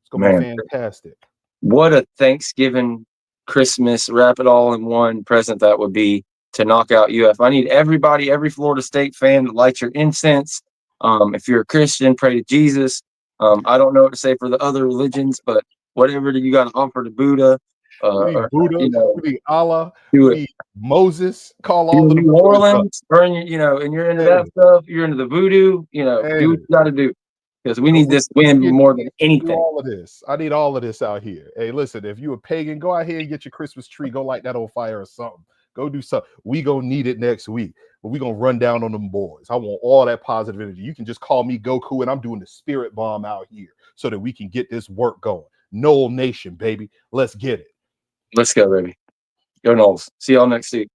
It's gonna be Man, fantastic. what a Thanksgiving, Christmas, wrap it all in one present that would be to knock out UF. I need everybody, every Florida State fan to light your incense. If you're a Christian, pray to Jesus. I don't know what to say for the other religions, but whatever you got to offer to Buddha, We need or, Buddha, you know, we need Allah, do we it. need Moses. Call You're all in of them New boys up. Orleans, or and you're into Hey, that stuff. You're into the voodoo. Do what hey. you got to do, because we Go need bring this win your more than kids, do anything. all of this. I need all of this out here. Hey, listen, if you a pagan, go out here and get your Christmas tree. Go light that on fire or something. Go do something. We gonna need it next week. But we gonna run down on them boys. I want all that positive energy. You can just call me Goku, and I'm doing the spirit bomb out here so that we can get this work going. Noel Nation, baby. Let's get it. Let's go, baby. Go Knowles. See y'all next week.